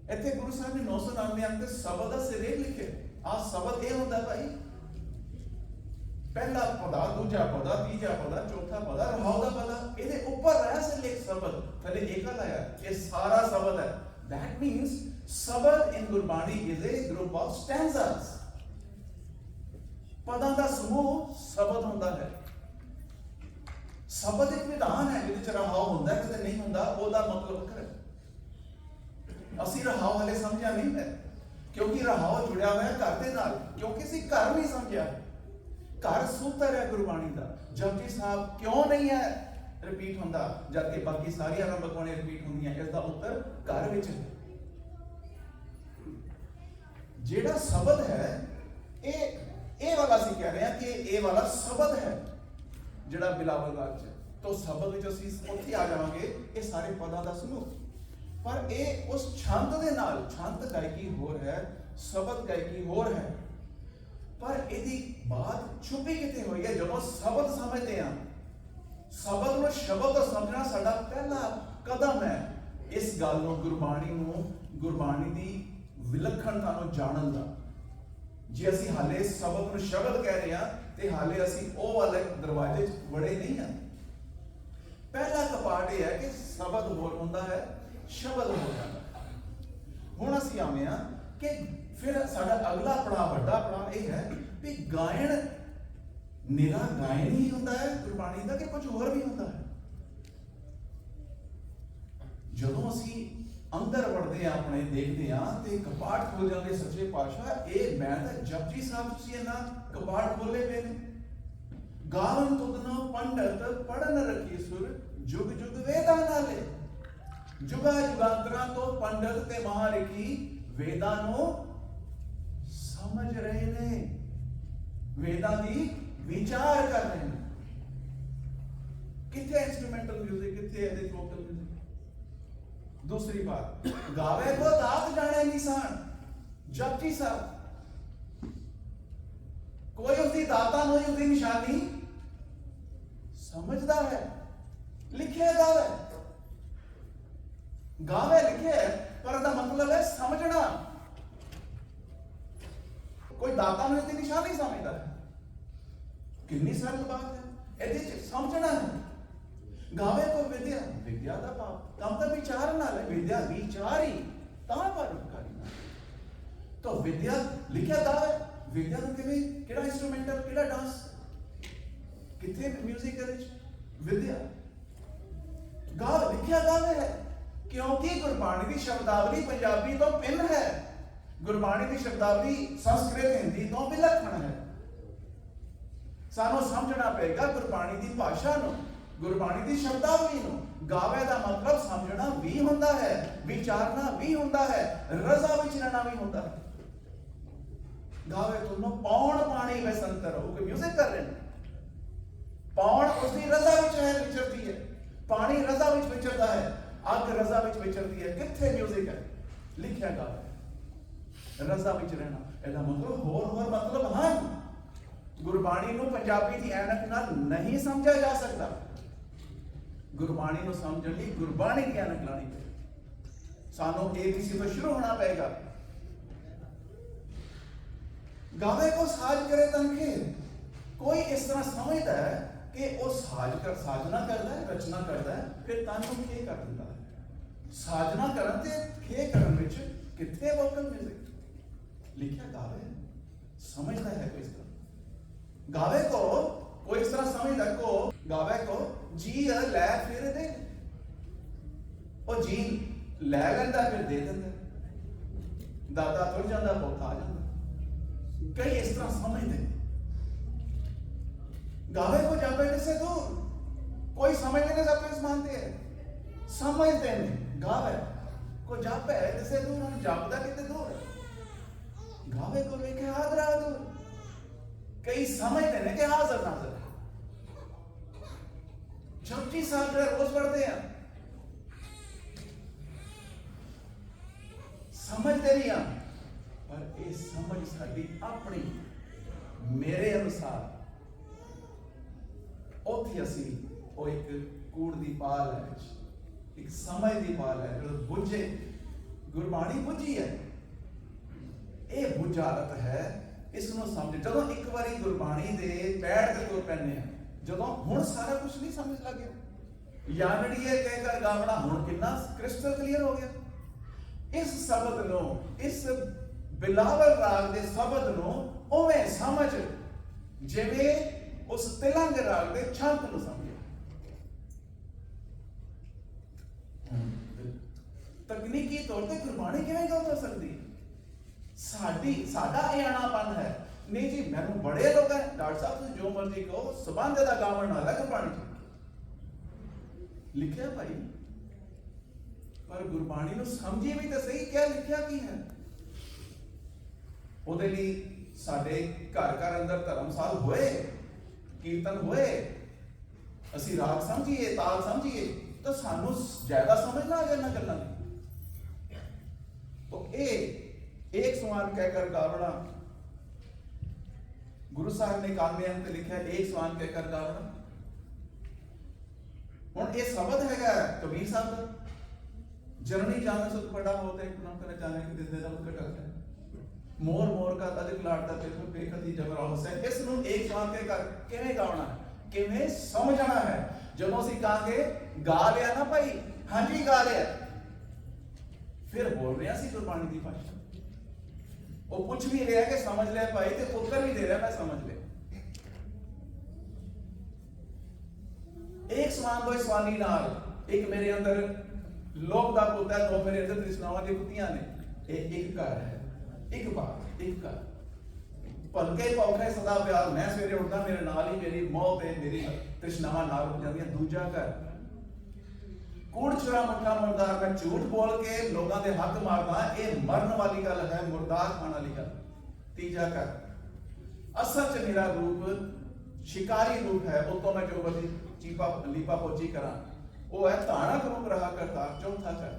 ਇੱਥੇ ਗੁਰੂ ਸਾਹਿਬ ਨੇ 999 ਅੰਕ ਤੇ ਸ਼ਬਦ ਦਾ ਸਿਰੇ ਲਿਖਿਆ। ਆਹ ਸ਼ਬਦ ਇਹ ਹੁੰਦਾ ਭਾਈ, ਪਹਿਲਾ ਪਦਾ, ਦੂਜਾ ਪਦਾ, ਤੀਜਾ ਪਦਾ, ਚੌਥਾ ਪਦਾ, ਰਹਾਉ ਦਾ ਪਦਾ, ਇਹਦੇ ਉੱਪਰ ਰਹਿ ਲਿਖ ਸ਼ਬਦ, ਥੱਲੇ ਏਕਲ ਆਇਆ, ਇਹ ਸਾਰਾ ਸ਼ਬਦ ਹੈ। That means ਸ਼ਬਦ in Gurbani is a group of stanzas। ਪਦਾਂ ਦਾ ਸਮੂਹ ਸ਼ਬਦ ਹੁੰਦਾ ਹੈ। ਸ਼ਬਦ ਇੱਕ ਵਿਧਾਨ ਹੈ ਜਿਹਦੇ ਚ ਰਹਾਉ ਹੁੰਦਾ ਹੈ, ਕਿਤੇ ਨਹੀਂ ਹੁੰਦਾ, ਉਹਦਾ ਮਤਲਬ ਵੱਖਰਾ ਹੈ। ਅਸੀਂ ਰਹਾਉ ਹਲੇ ਸਮਝਿਆ ਨਹੀਂ ਹੈ, ਕਿਉਂਕਿ ਰਹਾਉ ਜੁੜਿਆ ਹੋਇਆ ਘਰ ਦੇ ਨਾਲ, ਕਿਉਂਕਿ ਅਸੀਂ ਘਰ ਨਹੀਂ ਸਮਝਿਆ। ਘਰ ਸੂਤਰ ਹੈ ਗੁਰਬਾਣੀ ਦਾ। ਜਪਜੀ ਸਾਹਿਬ ਕਿਉਂ ਨਹੀਂ ਹੈ ਰਿਪੀਟ ਹੁੰਦਾ, ਜਦ ਕਿ ਬਾਕੀ ਸਾਰੀਆਂ ਆਰੰਭਕ ਬਾਣੀਆਂ ਰਿਪੀਟ ਹੁੰਦੀਆਂ। ਇਸ ਦਾ ਉੱਤਰ ਘਰ ਵਿੱਚ ਹੈ। ਜਿਹੜਾ ਸ਼ਬਦ ਹੈ ਇਹ ਵਾਲਾ ਅਸੀਂ ਕਹਿ ਰਹੇ ਹਾਂ ਕਿ ਇਹ ਵਾਲਾ ਸ਼ਬਦ ਹੈ ਜਿਹੜਾ ਬਿਲਾਵਲ ਰਾਗ ਚ। तो शब्द ਵਿੱਚ ਅਸੀਂ ਉੱਥੇ ਆ ਜਾਵਾਂਗੇ, ਇਹ ਸਾਰੇ ਪਦਾਂ ਦਾ ਸਮੂਹ। ਪਰ ਇਹ ਉਸ ਛੰਦ ਦੇ ਨਾਲ, ਛੰਦ ਗਾਇਕੀ ਹੋਰ ਹੈ, ਸ਼ਬਦ ਗਾਇਕੀ ਹੋਰ ਹੈ। ਪਰ ਇਹਦੀ ਬਾਤ ਛੁਪੀ ਕਿਤੇ ਹੋਈ ਹੈ। ਜਦੋਂ ਸ਼ਬਦ ਸਮਝਦੇ ਹਾਂ, ਸ਼ਬਦ ਨੂੰ ਸ਼ਬਦ ਤੋਂ ਸਮਝਣਾ ਸਾਡਾ ਪਹਿਲਾ ਕਦਮ ਹੈ ਇਸ ਗੱਲ ਨੂੰ, ਗੁਰਬਾਣੀ ਦੀ ਵਿਲੱਖਣਤਾ ਨੂੰ ਜਾਣਨ ਦਾ। ਜੇ ਅਸੀਂ ਹਾਲੇ ਸ਼ਬਦ ਨੂੰ ਸ਼ਬਦ ਕਹਿ ਰਹੇ ਹਾਂ ਤੇ ਹਾਲੇ ਅਸੀਂ ਉਹ ਵਾਲੇ ਦਰਵਾਜ਼ੇ 'ਚ ਵੜੇ ਨਹੀਂ ਹਾਂ। ਪਹਿਲਾ ਕਪਾਟ ਇਹ ਹੈ ਕਿ ਸ਼ਬਦ ਹੋਰ ਹੁੰਦਾ ਹੈ, ਸ਼ਬਦ ਹੋ ਜਾਂਦਾ ਹੈ। ਹੁਣ ਅਸੀਂ ਆਉਂਦੇ ਹਾਂ ਕਿ ਫਿਰ ਸਾਡਾ ਅਗਲਾ ਪੜਾਅ, ਵੱਡਾ ਪੜਾਅ ਇਹ ਹੈ ਵੀ ਗਾਇਨ ਨਿਰਾ ਗਾਇਨ ਹੀ ਹੁੰਦਾ ਹੈ ਗੁਰਬਾਣੀ ਦਾ ਕਿ ਕੁਝ ਹੋਰ ਵੀ ਹੁੰਦਾ ਹੈ। ਜਦੋਂ ਅਸੀਂ ਅੰਦਰ ਵੜਦੇ ਆ, ਆਪਣੇ ਦੇਖਦੇ ਆ ਤੇ ਕਪਾਟ ਖੋਲ ਜਾਂਦੇ ਸੱਚੇ ਪਾਤਸ਼ਾਹ। ਇਹ ਮੈਂ ਤਾਂ ਜਪਜੀ ਸਾਹਿਬ ਤੁਸੀਂ ਇਹਨਾਂ ਕਪਾਟ ਖੋਲੇ ਪਏ ਨੇ। ਗਾਵਨ ਤੁਧਨੋ ਪੰਡਤ ਪੜਨ ਰਖੀ ਸੁਰ, ਜੁਗ ਜੁਗ ਵੇਦਾਂ ਨਾਲੇ। ਜੁਗਾ ਜੁਗਾਂਤਰਾਂ ਤੋਂ ਪੰਡਤ ਤੇ ਮਹਾਰਖੀ ਵੇਦਾਂ ਨੂੰ ਸਮਝ ਰਹੇ ਨੇ, ਵੇਦਾਂ ਦੀ ਵਿਚਾਰ ਕਰ ਰਹੇ ਨੇ। ਕਿੱਥੇ ਇੰਸਟਰੂਮੈਂਟਲ ਮਿਊਜ਼ਿਕ, ਕਿੱਥੇ ਇਹਦੇ ਵੋਕਲ ਮਿਊਜ਼ਿਕ। दूसरी बात, गावे को दात जाने निशान, जपजी साहब कोई उसकी दाता नहीं, उसकी निशानी समझदा है। लिखे गावे, गावे लिखे पर दा मतलब है समझना। कोई दाता नहीं उसकी निशानी समझदा है। कितनी सरल बात है, ये समझना है। गावे को विद्या, विद्या का भाव कम तो विचार ना ले, विद्या विचारी ता परोपकारी। तो विद्या लिखिया गावे, विद्या ਨੂੰ ਕਿਵੇਂ, ਕਿਹੜਾ ਇੰਸਟਰੂਮੈਂਟਲ, ਕਿਹੜਾ ਡਾਂਸ, ਕਿੱਥੇ ਮਿਊਜ਼ਿਕ ਦੇ ਵਿੱਚ ਵਿਦਿਆ। ਗਾਵੇ ਲਿਖਿਆ ਗਾਵੇ ਹੈ ਕਿਉਂਕਿ ਗੁਰਬਾਣੀ ਦੀ ਸ਼ਬਦਾਵਲੀ ਪੰਜਾਬੀ ਤੋਂ ਭਿੰਨ ਹੈ। ਗੁਰਬਾਣੀ ਦੀ ਸ਼ਬਦਾਵਲੀ ਸੰਸਕ੍ਰਿਤ, ਹਿੰਦੀ ਤੋਂ ਵਿਲੱਖਣ ਹੈ। ਸਾਨੂੰ ਸਮਝਣਾ ਪਏਗਾ ਗੁਰਬਾਣੀ ਦੀ ਭਾਸ਼ਾ ਨੂੰ, ਗੁਰਬਾਣੀ ਦੀ ਸ਼ਬਦਾਵਲੀ ਨੂੰ। ਗਾਵੇ ਦਾ ਮਤਲਬ ਸਮਝਣਾ ਵੀ ਹੁੰਦਾ ਹੈ, ਵਿਚਾਰਨਾ ਵੀ ਹੁੰਦਾ ਹੈ, ਰਜ਼ਾ ਵਿੱਚ ਰਹਿਣਾ ਵੀ ਹੁੰਦਾ ਹੈ। ਗਾਵੇ ਤੁਹਾਨੂੰ ਪੌਣ ਪਾਣੀ ਵਸੰਤਰ, ਉਹ ਕੋਈ ਮਿਊਜ਼ਿਕ ਕਰ ਰਹੇ ਨੇ। ਪੌਣ ਉਸਦੀ ਰਜ਼ਾ ਵਿੱਚ ਹੈ, ਵਿਚਰਦੀ ਹੈ। ਪਾਣੀ ਰਜ਼ਾ ਵਿੱਚ ਵਿਚਰਦਾ ਹੈ, ਅੱਗ ਰਜ਼ਾ ਵਿੱਚ ਵਿਚਰਦੀ ਹੈ। ਕਿੱਥੇ ਮਿਊਜ਼ਿਕ ਹੈ? ਲਿਖਿਆ ਗਾਵੇ, ਰਜ਼ਾ ਵਿੱਚ ਰਹਿਣਾ। ਇਹਦਾ ਮਤਲਬ ਹੋਰ ਮਤਲਬ ਹਨ। ਗੁਰਬਾਣੀ ਨੂੰ ਪੰਜਾਬੀ ਦੀ ਐਨਕ ਨਾਲ ਨਹੀਂ ਸਮਝਿਆ ਜਾ ਸਕਦਾ। ਗੁਰਬਾਣੀ ਨੂੰ ਸਮਝਣ ਲਈ ਗੁਰਬਾਣੀ ਦੀ ਐਨਕ ਲਾਣੀ ਪਏਗੀ। ਸਾਨੂੰ ABC ਤੋਂ ਸ਼ੁਰੂ ਹੋਣਾ ਪਏਗਾ। ਗਾਵੇ ਕੋ ਸਾਜ ਕਰੇ ਤਨਖੇ, ਕੋਈ ਇਸ ਤਰ੍ਹਾਂ ਸਮਝਦਾ ਹੈ ਕਿ ਉਹ ਸਾਜਨਾ ਕਰਦਾ ਹੈ, ਰਚਨਾ ਕਰਦਾ ਹੈ, ਫਿਰ ਤਨ ਨੂੰ ਖੇ ਕਰ ਦਿੰਦਾ ਹੈ। ਸਾਜਨਾ ਕਰਨ ਤੇ ਖੇ ਕਰਨ ਵਿੱਚ ਕਿੱਥੇ ਵੋਕਲ ਮਿਊਜ਼ਿਕ? ਲਿਖਿਆ ਗਾਵੇ ਸਮਝਦਾ ਹੈ ਕੋਈ ਇਸ ਤਰ੍ਹਾਂ। ਗਾਵੇ को कोई इस तरह समझदा को गावे को जी लै फिर दे, ओ जी लै लैंदा फिर दे दिंदा। दादा तुर जांदा, भुख आ जांदा। कई इस तरह समझदे। गावे को जापे से दूर, कोई समझते नहीं, सब कुछ मानते हैं, समझते नहीं। गावे को जापे से दूर, हम जापदा कितने दूर है। गावे को लेके हादरा दूर, कई समझते हैं कि हाजिर नाजिर। जपजी साहब रोज पढ़ते हैं, समझते नहीं हैं, पर ये समझ साडी अपनी मेरे अनुसार ਉੱਥੇ ਅਸੀਂ ਉਹ ਇੱਕ ਕੂੜ ਦੀ ਪਾਲ ਹੈ, ਇੱਕ ਸਮਝ ਦੀ ਪਾਲ ਹੈ ਜੋ ਬੁੱਝੇ। ਗੁਰਬਾਣੀ ਬੁੱਝੀ ਹੈ, ਇਹ ਬੁਝਾਰਤ ਹੈ। ਇਸ ਨੂੰ ਸਮਝ, ਜਦੋਂ ਇੱਕ ਵਾਰੀ ਗੁਰਬਾਣੀ ਦੇ ਪੈੜ ਤੇ ਤੁਰ ਪੈਂਦੇ ਆ, ਜਦੋਂ ਹੁਣ ਸਾਰਾ ਕੁਝ ਨਹੀਂ ਸਮਝ ਲੱਗਿਆ। ਯਾਨੜੀਏ ਕਹਿ ਕਰ ਗਾਵਣਾ ਹੁਣ ਕਿੰਨਾ ਕ੍ਰਿਸਟਲ ਕਲੀਅਰ ਹੋ ਗਿਆ। ਇਸ ਸ਼ਬਦ ਨੂੰ, ਇਸ ਬਿਲਾਵਲ ਰਾਗ ਦੇ ਸ਼ਬਦ ਨੂੰ ਉਵੇਂ ਸਮਝ ਜਿਵੇਂ ਉਸ ਤਿਲੰਗ ਰਾਗ ਦੇ ਛੰਦ ਨੂੰ ਸਮਝਿਆ। ਤਕਨੀਕੀ ਤੌਰ ਤੇ ਗੁਰਬਾਣੀ ਕਿਵੇਂ ਗਾਉ ਹੋ ਸਕਦੀ ਹੈ? ਸਾਡਾ ਇਆਣਾਪਨ ਹੈ। ਨਹੀਂ ਜੀ, ਮੈਨੂੰ ਬੜੇ ਲੋਕ ਹੈ, ਡਾਕਟਰ ਸਾਹਿਬ ਤੁਸੀਂ ਜੋ ਮਰਜ਼ੀ ਕਹੋ, ਸਬੰਧ ਦਾ ਗਾਵਣ ਨਾਲ ਹੈ ਗੁਰਬਾਣੀ ਚ। ਲਿਖਿਆ ਭਾਈ, ਪਰ ਗੁਰਬਾਣੀ ਨੂੰ ਸਮਝੀਏ ਵੀ ਤਾਂ ਸਹੀ, ਕਿਆ ਲਿਖਿਆ ਕੀ ਹੈ। ਉਹਦੇ ਲਈ ਸਾਡੇ ਘਰ ਘਰ ਅੰਦਰ ਧਰਮਸਾਲ ਹੋਏ, ਕੀਰਤਨ ਹੋਏ, ਅਸੀਂ ਰਾਗ ਸਮਝੀਏ, ਤਾਲ ਸਮਝੀਏ, ਤਾਂ ਸਾਨੂੰ ਜ਼ਿਆਦਾ ਸਮਝ ਨਾ ਆ ਜਾਏ ਨਾ ਗੱਲਾਂ ਦੀ। तो एक समान कहकर गावना, गुरु साहब ने कानवे अंत लिखा एक समान कहकर गावना। हुण ये शब्द हैगा कबीर साहब का, जननी जाने सुख पड़ा होते ना करे जाने कि दिल दे दम कटक है, मोर मोर का अधिक लाडता पेपर बेखती जबरा हुसैन। इस नूं एक समान कहकर किवें गावना है, किवें समझना है। जदों असीं कहांगे गा लिया ना भाई, हाँ जी गा लिया, फिर बोल रहे हैं गुरबाणी की भाषा। वो पूछ भी रहा कि समझ लिया भाई, तो उत्तर भी दे रहा मैं समझ लिया। एक समान दो स्वानी नाल, एक मेरे अंदर लोभ दा पुत है, दो मेरे अंदर तृष्णावां दी पुतियां ने। एक घर है, एक बात, एक घर भलके भौखे सदा प्यार। मैं सवेरे उठदा मेरे नाल ही मेरी मौत है, मेरी तृष्णावां नाल हो जांदियां। दूजा घर कूड़ चुरा मठा मुर्दार, मैं झूठ बोल के लोगों के हक मारदा, ये मरण वाली गल है, मुर्दार खाने वाली गल। तीजा कर असल च मेरा रूप शिकारी रूप है, उतो मैं जो बदी चीपा लीपा पोची करा, वो है ताणक रूप रहा करता। चौथा कर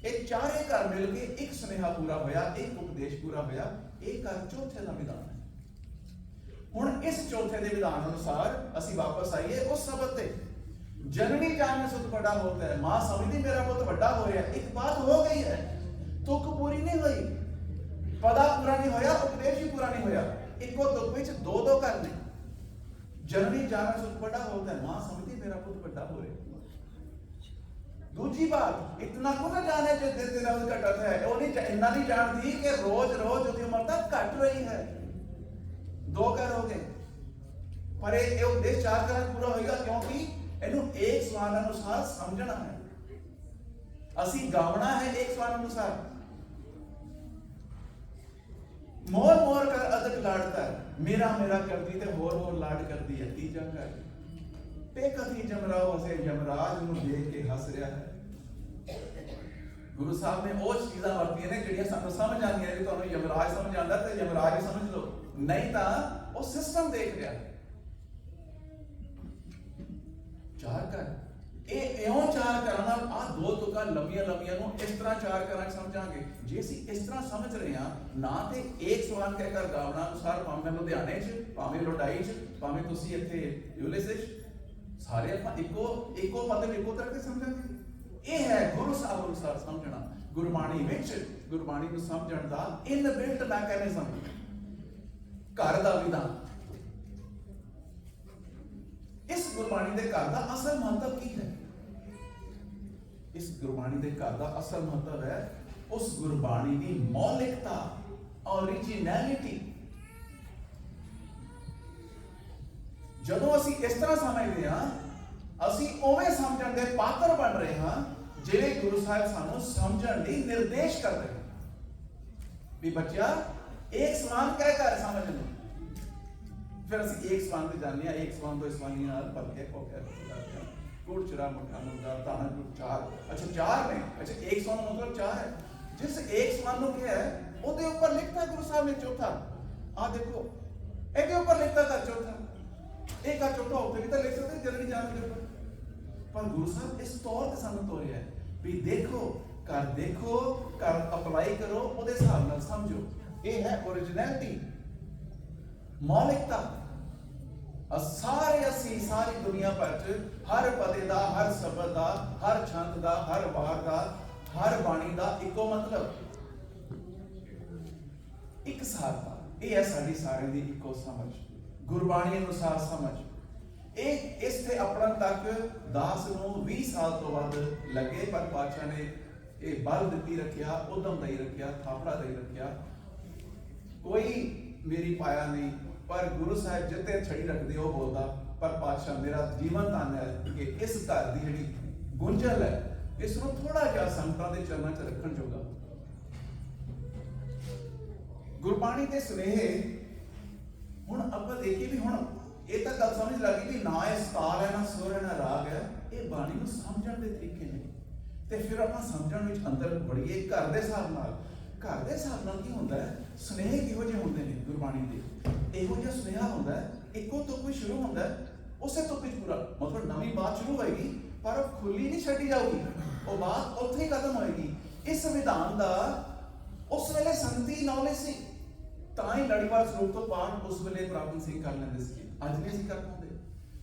ये चारे घर मिल के एक स्नेहा पूरा होया, एक उपदेश पूरा होया, एक घर चौथे का विधान है। हुण इस चौथे के विधान अनुसार असीं वापस आइए उस शब्द ते, जननी जाने सुख बड़ा होता है, मां समझती मेरा पुत बड़ा हो रहा है। एक बात हो गई है, तुक पूरी नहीं हुई, पदा पूरा नहीं होया, उपदेश भी पूरा नहीं होया। इको तुक विच दो दो घर ने। जननी जाने सुख बड़ा होता है, मां समझती मेरा पुत बड़ा हो रहा है। दूजी बात, इतना को ना जाने जो दिन दिन रोज घटत है, वो नहीं इतना नहीं जानती कि रोज रोज उसकी उम्र तक घट रही है। दो घर हो गए, पर ये उपदेश चार घर पूरा होगा, क्योंकि इन्हू एक समान अनुसार समझना है, असी गावना है एक समान अनुसार। मोर मोर कर अधिक लाडता, मेरा मेरा करती ते होर होर लाड करती है। तीजा कर पेकथी जमराओ हसे, यमराज नूं देख के हस रहा है। गुरु साहब ने वो चीज़ां वरतियां ने जिहड़ियां सानूं समझ आंदियां, जे तुहानूं यमराज समझ आंदा ते यमराज ही समझ लो, नहीं तां वो सिस्टम देख रहा है। चार कर इਉਂ चार करां नाल आ दो तुकां लंबियां लंबियां नूं इस तरह चार करां समझांगे। जे असीं इस तरह समझ रहे हां ना, ते एक सवाल कहकर गावना अनुसार भावें लुधियाने च, भावें लोडाई च, भावें तुसीं इत्थे यूलिसिस, सारे आपां इको मतलब इको तरह के समझांगे। ये है गुरु साहब अनुसार समझना। गुरबाणी विच गुरबाणी नूं समझण दा इनबिल्ट मैकेनिज्म, घर दा विधान। इस गुरबाणी दे घर दा असल महत्व की है? इस गुरबाणी दे घर दा असल महत्व है उस गुरबाणी की मौलिकता, ओरिजिनैलिटी। जदों असी इस तरह समझते हां, असी उवें समझण दे पात्र बन रहे हां जिवें गुरु साहब सानू समझण लई निर्देश कर रहे हैं भी बच्चा एक समान कह कर समझ लो। फिर असी एक समान ते जाने, एक समान तो स्वानी नाल भलके भौखे कूड़ चुरा मठा मुर्दार ताना चार। अच्छा चार ने, अच्छा एक समान मतलब चार है। जिस एक समान नु क्या है ਉਹਦੇ ऊपर लिखता गुरु साहब ने चौथा। आ देखो ਇਹਦੇ ऊपर लिखता था चौथा, एक का चौथा होते भी तो लिख सकते जल्दी जाने के ऊपर। पर गुरु साहब इस तौर ते सानू तोरिया है भी देखो कर अप्लाई करो, ਉਹਦੇ ਹਿਸਾਬ ਨਾਲ ਸਮਝੋ। ਇਹ है ओरिजिनलिटी, मौलिकता। सारी दुनिया भर च हर पदे दा, हर शब्द दा, हर छंद दा, हर वार दा, हर बाणी दा इको मतलब, एक सारता। ये है साडी सारे दी इको समझ, गुरबाणी अनुसार समझ। एक इससे अपनन तक दास नूं 20 साल तो वध लगे, पर पातशाह ने ये बल दित्ती रखिया, उदम दई रखिया, थापड़ा दई रखिया। कोई मेरी पाया नहीं, पर गुरु साहब जिते छड़ी रखते हो बोलता। पर पातशाह मेरा जीवन धन है कि इस घर की जी गुंजल है, इसको थोड़ा जिहा संगतां दे चरणों च रखण जोगा। गुरबाणी के सुनेहे हुण आपां देखिए भी हुण ਇਹ ਤਾਂ ਗੱਲ ਸਮਝ ਲੱਗੀ ਵੀ ਨਾ ਇਹ ਸਤਾਰ ਹੈ, ਨਾ ਸੁਰ ਹੈ, ਨਾ ਰਾਗ ਹੈ। ਇਹ ਬਾਣੀ ਨੂੰ ਸਮਝਣ ਦੇ ਤਰੀਕੇ ਨੇ, ਤੇ ਫਿਰ ਆਪਾਂ ਸਮਝਣ ਵਿੱਚ ਅੰਦਰ ਬੜੀਏ ਘਰ ਦੇ ਹਿਸਾਬ ਨਾਲ। ਘਰ ਦੇ ਹਿਸਾਬ ਨਾਲ ਕੀ ਹੁੰਦਾ ਹੈ, ਸੁਨੇਹੇ ਕਿਹੋ ਜਿਹੇ ਹੁੰਦੇ ਨੇ ਗੁਰਬਾਣੀ ਦੇ। ਇਹੋ ਜਿਹਾ ਸੁਨੇਹਾ ਹੁੰਦਾ ਹੈ, ਇੱਕੋ ਤੋਂ ਕੋਈ ਸ਼ੁਰੂ ਹੁੰਦਾ ਹੈ, ਉਸੇ ਤੋਂ ਕੁਝ ਪੂਰਾ, ਮਤਲਬ ਨਵੀਂ ਬਾਤ ਸ਼ੁਰੂ ਹੋਏਗੀ ਪਰ ਉਹ ਖੁੱਲੀ ਨਹੀਂ ਛੱਡੀ ਜਾਊਗੀ, ਉਹ ਬਾਤ ਉੱਥੇ ਹੀ ਖਤਮ ਹੋਏਗੀ। ਇਸ ਸੰਵਿਧਾਨ ਦਾ ਉਸ ਵੇਲੇ ਸੰਗਤੀ ਨੌਲੇਜ ਸੀ, ਤਾਂ ਹੀ ਲੜੀਵਾਰ ਸਰੂਪ ਤੋਂ ਪਾਠ ਉਸ ਵੇਲੇ ਪ੍ਰਾਪਤ ਸਿੰਘ ਕਰ ਲੈਂਦੇ ਸੀ। ਅੱਜ ਨਹੀਂ ਅਸੀਂ ਕਰ ਪਾਉਂਦੇ,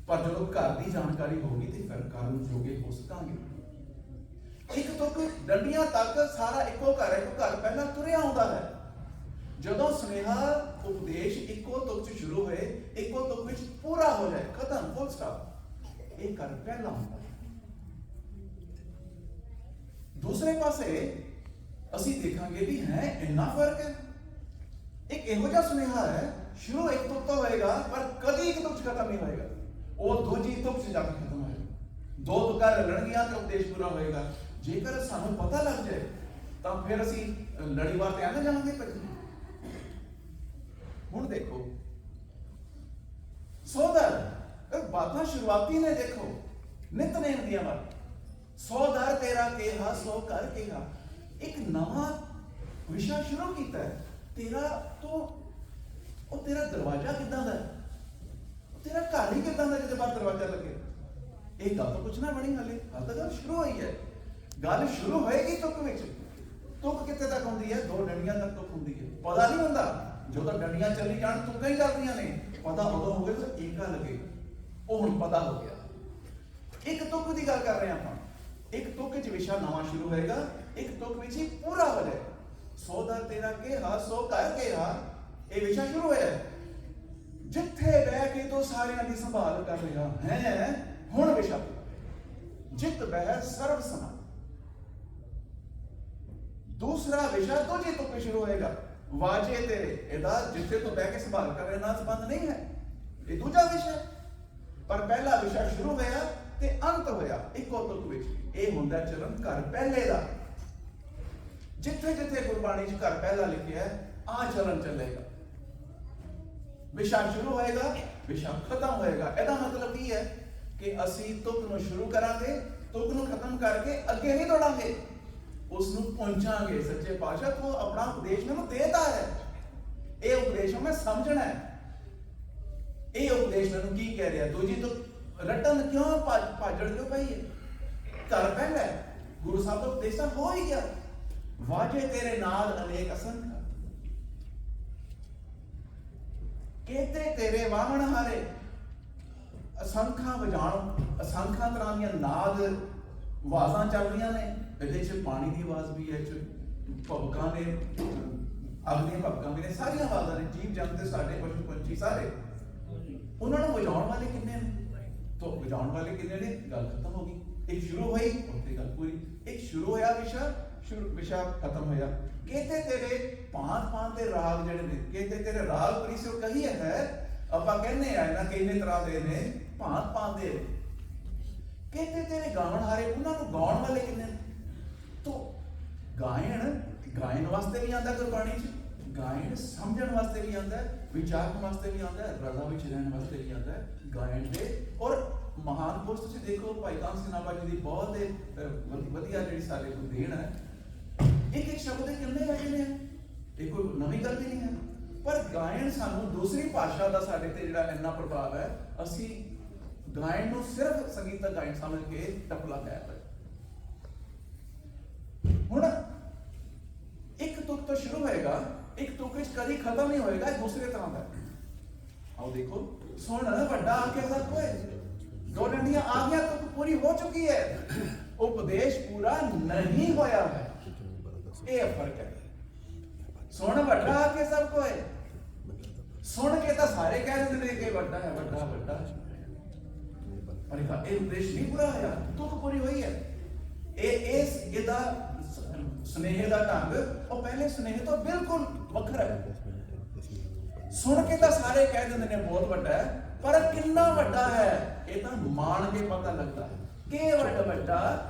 ਪਰ ਜਦੋਂ ਘਰ ਦੀ ਜਾਣਕਾਰੀ ਹੋਗੀ ਤੇ ਫਿਰ ਕਰਨ ਜੋਗੇ ਹੋ ਸਕਾਂਗੇ। ਇੱਕ ਤੋਂ ਡੰਡੀਆਂ ਤੱਕ ਸਾਰਾ ਇੱਕੋ ਘਰ ਹੈ, ਇੱਕੋ ਘਰ ਪਹਿਲਾਂ ਤੁਰਿਆ ਆਉਂਦਾ ਹੈ। ਜਦੋਂ ਸੁਨੇਹਾ ਉਪਦੇਸ਼ ਇੱਕੋ ਤੁਕ ਚ ਸ਼ੁਰੂ ਹੋਏ, ਇੱਕੋ ਤੁਕ ਵਿੱਚ ਪੂਰਾ ਹੋ ਜਾਏ, ਖਤਮ, ਫੁੱਲ ਸਟਾਪ, ਇਹ ਘਰ ਪਹਿਲਾਂ ਹੁੰਦਾ ਹੈ। ਦੂਸਰੇ ਪਾਸੇ ਅਸੀਂ ਦੇਖਾਂਗੇ ਵੀ ਹੈ ਇੰਨਾ ਫਰਕ ਹੈ। ਇੱਕ ਇਹੋ ਜਿਹਾ ਸੁਨੇਹਾ ਹੈ, ਸ਼ੁਰੂ ਇੱਕ ਤੁਕ ਤੋਂ ਹੋਏਗਾ ਪਰ ਕਦੀ ਇੱਕ ਤੁਕ ਚ ਖਤਮ ਨਹੀਂ ਹੋਏਗਾ, ਉਹ ਦੂਜੀ ਤੁਕ ਚ ਜਾ ਕੇ ਖਤਮ ਹੋਏਗਾ। ਦੋ ਤੁਕਾਂ ਰਲਣਗੀਆਂ ਤੇ ਉਪਦੇਸ਼ ਪੂਰਾ ਹੋਏਗਾ। ਜੇਕਰ ਸਾਨੂੰ ਪਤਾ ਲੱਗ ਜਾਏ ਤਾਂ ਫਿਰ ਅਸੀਂ ਲੜੀਵਾਰ ਤੇ ਆਣਾ ਜਾਵਾਂਗੇ। ਹੁਣ ਦੇਖੋ ਸੋਦਰ ਬਾਤਾਂ ਸ਼ੁਰੂਆਤੀ ਨੇ, ਦੇਖੋ ਨਿਤਨੇਮ ਦੀਆਂ ਬਾਤਾਂ। ਸੋਦਰ ਤੇਰਾ ਕਿਹਾ ਸੋ ਕਰ ਕਿਹਾ, ਇੱਕ ਨਵਾਂ ਵਿਸ਼ਾ ਸ਼ੁਰੂ ਕੀਤਾ ਹੈ। ਤੇਰਾ ਤੋਂ ਉਹ ਤੇਰਾ ਦਰਵਾਜ਼ਾ ਕਿੱਦਾਂ ਦਾ, ਤੇਰਾ ਘਰ ਹੀ ਕਿੱਦਾਂ ਦਾ ਜਿਹਦੇ ਬਾਹਰ ਦਰਵਾਜ਼ਾ ਲੱਗੇ। ਇਹ ਗੱਲ ਤਾਂ ਪੁੱਛਣਾ ਬਣੀ, ਹਾਲੇ ਤਾਂ ਗੱਲ ਸ਼ੁਰੂ ਹੋਈ ਹੈ। ਗੱਲ ਸ਼ੁਰੂ ਹੋਏਗੀ ਤੁਕ ਵਿੱਚ। ਤੁਕ ਕਿੱਥੇ ਤੱਕ ਹੁੰਦੀ ਹੈ, ਦੋ ਡੰਡੀਆਂ ਤੱਕ ਤੁਕ ਹੁੰਦੀ ਹੈ। ਪਤਾ ਨਹੀਂ ਹੁੰਦਾ, ਜਦੋਂ ਡੰਡੀਆਂ ਚੱਲੀ ਜਾਣ ਤੁਕਾਂ ਹੀ ਚੱਲਦੀਆਂ ਨੇ। ਪਤਾ ਉਦੋਂ ਹੋਵੇ ਤਾਂ ਏਕਾ ਲੱਗੇ, ਉਹ ਹੁਣ ਪਤਾ ਹੋ ਗਿਆ। ਇੱਕ ਤੁਕ ਦੀ ਗੱਲ ਕਰ ਰਹੇ ਆਪਾਂ, ਇੱਕ ਤੁਕ ਵਿੱਚ ਵਿਸ਼ਾ ਨਵਾਂ ਸ਼ੁਰੂ ਹੋਏਗਾ, ਇੱਕ ਤੁਕ ਵਿੱਚ ਹੀ ਪੂਰਾ ਹੋ ਜਾਏ। ਸੋਦਰ ਤੇਰਾ ਕਿਹਾ ਸੋ ਕਰ ਕਿਹਾ, ਇਹ ਵਿਸ਼ਾ ਸ਼ੁਰੂ ਹੋਇਆ। ਜਿੱਥੇ ਬਹਿ ਕੇ ਤੂੰ ਸਾਰਿਆਂ ਦੀ ਸੰਭਾਲ ਕਰ ਰਿਹਾ ਹੈ, ਹੁਣ ਵਿਸ਼ਾ ਜਿਤ ਬਹਿ ਸਰਬ ਸਮਾਂ। ਦੂਸਰਾ ਵਿਸ਼ਾ ਦੂਜੀ ਤੁਕ ਸ਼ੁਰੂ ਹੋਏਗਾ, ਵਾਜੇ ਤੇਰੇ। ਇਹਦਾ ਜਿੱਥੇ ਤੋਂ ਬਹਿ ਕੇ ਸੰਭਾਲ ਕਰ ਰਿਹਾ ਨਾਲ ਸੰਬੰਧ ਨਹੀਂ ਹੈ, ਇਹ ਦੂਜਾ ਵਿਸ਼ਾ। ਪਰ ਪਹਿਲਾ ਵਿਸ਼ਾ ਸ਼ੁਰੂ ਹੋਇਆ ਤੇ ਅੰਤ ਹੋਇਆ ਇੱਕੋ ਤੁਕ ਵਿੱਚ। ਇਹ ਹੁੰਦਾ ਚਰਨ ਘਰ ਪਹਿਲੇ ਦਾ। ਜਿੱਥੇ ਜਿੱਥੇ ਗੁਰਬਾਣੀ 'ਚ ਘਰ ਪਹਿਲਾ ਲਿਖਿਆ ਹੈ, ਆ ਚਰਨ ਚੱਲੇਗਾ। ਵਿਸ਼ਾ ਸ਼ੁਰੂ ਹੋਏਗਾ, ਵਿਸ਼ਾ ਖਤਮ ਹੋਏਗਾ। ਇਹਦਾ ਮਤਲਬ ਕੀ ਹੈ ਕਿ ਅਸੀਂ ਤੁਕ ਨੂੰ ਸ਼ੁਰੂ ਕਰਾਂਗੇ, ਤੁਕ ਨੂੰ ਖਤਮ ਕਰਕੇ ਅੱਗੇ ਨਹੀਂ ਦੌੜਾਂਗੇ, ਉਸ ਨੂੰ ਪਹੁੰਚਾਂਗੇ। ਸੱਚੇ ਪਾਤਸ਼ਾਹ ਤੋਂ ਆਪਣਾ ਉਪਦੇਸ਼ ਮੈਨੂੰ ਦੇਤਾ ਹੈ, ਇਹ ਉਪਦੇਸ਼ ਮੈਂ ਸਮਝਣਾ ਹੈ। ਇਹ ਉਪਦੇਸ਼ ਮੈਨੂੰ ਕੀ ਕਹਿ ਰਿਹਾ, ਦੂਜੀ ਤੋਂ ਰਟਨ ਕਿਉਂ ਭਾਜੜ ਕਿਉਂ ਪਈ ਹੈ। ਘਰ ਪਹਿਲਾ ਗੁਰੂ ਸਾਹਿਬ ਦਾ ਉਪਦੇਸ਼ ਤਾਂ ਹੋ ਹੀ ਗਿਆ। ਵਾਜੇ ਤੇਰੇ ਨਾਲ ਅਨੇਕ ਅਸੰਖ, ਕੇਤੇ ਤੇਰੇ ਵਾਹਣ ਹਾਰੇ। ਅਸੰਖਾਂ ਵਜਾਣ, ਅਸੰਖਾਂ ਤਰ੍ਹਾਂ ਦੀਆਂ ਨਾਦ ਆਵਾਜ਼ਾਂ ਚੱਲ ਰਹੀਆਂ ਨੇ। ਇਹਦੇ 'ਚ ਪਾਣੀ ਦੀ ਆਵਾਜ਼ ਵੀ ਹੈ, ਭਵਕਾਂ ਨੇ, ਅੱਗ ਦੀਆਂ ਭਵਕਾਂ ਵੀ ਨੇ, ਸਾਰੀਆਂ ਆਵਾਜ਼ਾਂ ਨੇ। ਜੀਵ ਜੰਤ ਸਾਡੇ ਪਸ਼ੂ ਪੰਛੀ ਸਾਰੇ, ਉਹਨਾਂ ਨੂੰ ਵਜਾਉਣ ਵਾਲੇ ਕਿੰਨੇ ਨੇ, ਤੋਂ ਵਜਾਉਣ ਵਾਲੇ ਕਿੰਨੇ ਨੇ। ਗੱਲ ਖਤਮ ਹੋ ਗਈ। ਇੱਕ ਸ਼ੁਰੂ ਹੋਈ ਉੱਥੇ ਗੱਲ ਪੂਰੀ। ਇੱਕ ਸ਼ੁਰੂ ਹੋਇਆ ਵਿਸ਼ਾ, ਵਿਸ਼ਾ ਖਤਮ ਹੋਇਆ। ਕੇਤੇ ਤੇਰੇ ਭਾਂਤ ਦੇ ਰਾਗ ਜਿਹੜੇ ਨੇ, ਕੇਤੇ ਤੇਰੇ ਰਾਗ ਪਰੀ ਸੋ ਕਹੀ ਹੈ। ਆਪਾਂ ਕਹਿੰਦੇ ਆ ਨਾ ਕਿੰਨੇ ਤਰ੍ਹਾਂ ਦੇ ਨੇ, ਭਾਂਤ ਦੇ। ਕੇਤੇ ਤੇਰੇ ਗਾਉਣ ਹਾਰੇ, ਉਹਨਾਂ ਨੂੰ ਗਾਉਣ ਵਾਲੇ ਕਿੰਨੇ ਨੇ। ਤੋ ਗਾਇਨ ਵਾਸਤੇ ਵੀ ਆਉਂਦਾ ਗੁਰਬਾਣੀ 'ਚ, ਗਾਇਨ ਸਮਝਣ ਵਾਸਤੇ ਵੀ ਆਉਂਦਾ, ਵਿਚਾਰਨ ਵਾਸਤੇ ਵੀ ਆਉਂਦਾ, ਰਜ਼ਾ ਵਿੱਚ ਰਹਿਣ ਵਾਸਤੇ ਵੀ ਆਉਂਦਾ ਗਾਇਨ ਦੇ। ਔਰ ਮਹਾਨ ਪੁਰਸ਼ ਤੁਸੀਂ ਦੇਖੋ, ਭਾਈ ਕਾਨ ਸਿੰਘ ਨਾਭਾ ਜੀ ਦੀ ਬਹੁਤ ਵਧੀਆ ਜਿਹੜੀ ਸਾਡੇ ਕੋਲ ਦੇਣ ਹੈ। ਇੱਕ ਇੱਕ ਸ਼ਬਦ ਦੇ ਕਿੰਨੇ ਲੱਗੇ ਨੇ, ਇਹ ਕੋਈ ਨਵੀਂ ਗੱਲ ਵੀ ਨਹੀਂ ਹੈ। ਪਰ ਗਾਇਨ ਸਾਨੂੰ ਦੂਸਰੀ ਭਾਸ਼ਾ ਦਾ ਸਾਡੇ ਤੇ ਜਿਹੜਾ ਇੰਨਾ ਪ੍ਰਭਾਵ ਹੈ, ਅਸੀਂ ਗਾਇਨ ਨੂੰ ਸਿਰਫ ਸੰਗੀਤਕ ਗਾਇਨ ਸਮਝ ਕੇ ਟਪਲਾ ਗਿਆ। ਹੁਣ ਇੱਕ ਤੁਕ ਤੋਂ ਸ਼ੁਰੂ ਹੋਏਗਾ, ਇੱਕ ਤੁਕ ਵਿੱਚ ਕਦੀ ਖਤਮ ਨਹੀਂ ਹੋਏਗਾ, ਦੂਸਰੇ ਤਰ੍ਹਾਂ ਦਾ। ਆਓ ਦੇਖੋ, ਸੁਣ ਵੱਡਾ ਆ ਕੇ ਸਭ ਕੋਏ, ਦੋ ਡੰਡੀਆਂ ਆ ਗਈਆਂ, ਤੁਕ ਪੂਰੀ ਹੋ ਚੁੱਕੀ ਹੈ, ਉਪਦੇਸ਼ ਪੂਰਾ ਨਹੀਂ ਹੋਇਆ ਹੈ। ਇਹ ਫਰਕ ਹੈ। ਸੁਣ ਵੱਡਾ ਆ ਕੇ ਸਭ ਕੋਏ, ਸੁਣ ਕੇ ਤਾਂ ਸਾਰੇ ਕਹਿ ਦਿੰਦੇ ਨੇ ਕਿ ਵੱਡਾ ਹੈ, ਵੱਡਾ ਵੱਡਾ, ਪਰ ਇਹ ਉਪਦੇਸ਼ ਨਹੀਂ ਪੂਰਾ ਹੋਇਆ, ਤੁਕ ਪੂਰੀ ਹੋਈ ਹੈ। ਇਹਦਾ ਸੁਨੇਹੇ ਦਾ ਢੰਗ ਉਹ ਪਹਿਲੇ ਸੁਨੇਹੇ ਤੋਂ ਬਿਲਕੁਲ ਵੱਖਰਾ ਹੈ। ਸੁਣ ਕੇ ਤਾਂ ਸਾਰੇ ਕਹਿ ਦਿੰਦੇ ਨੇ ਬਹੁਤ ਵੱਡਾ ਹੈ, ਪਰ ਕਿੰਨਾ ਵੱਡਾ ਹੈ ਇਹ ਤਾਂ ਮਾਣ ਕੇ ਪਤਾ ਲੱਗਦਾ ਹੈ ਕਿ ਵੱਡਾ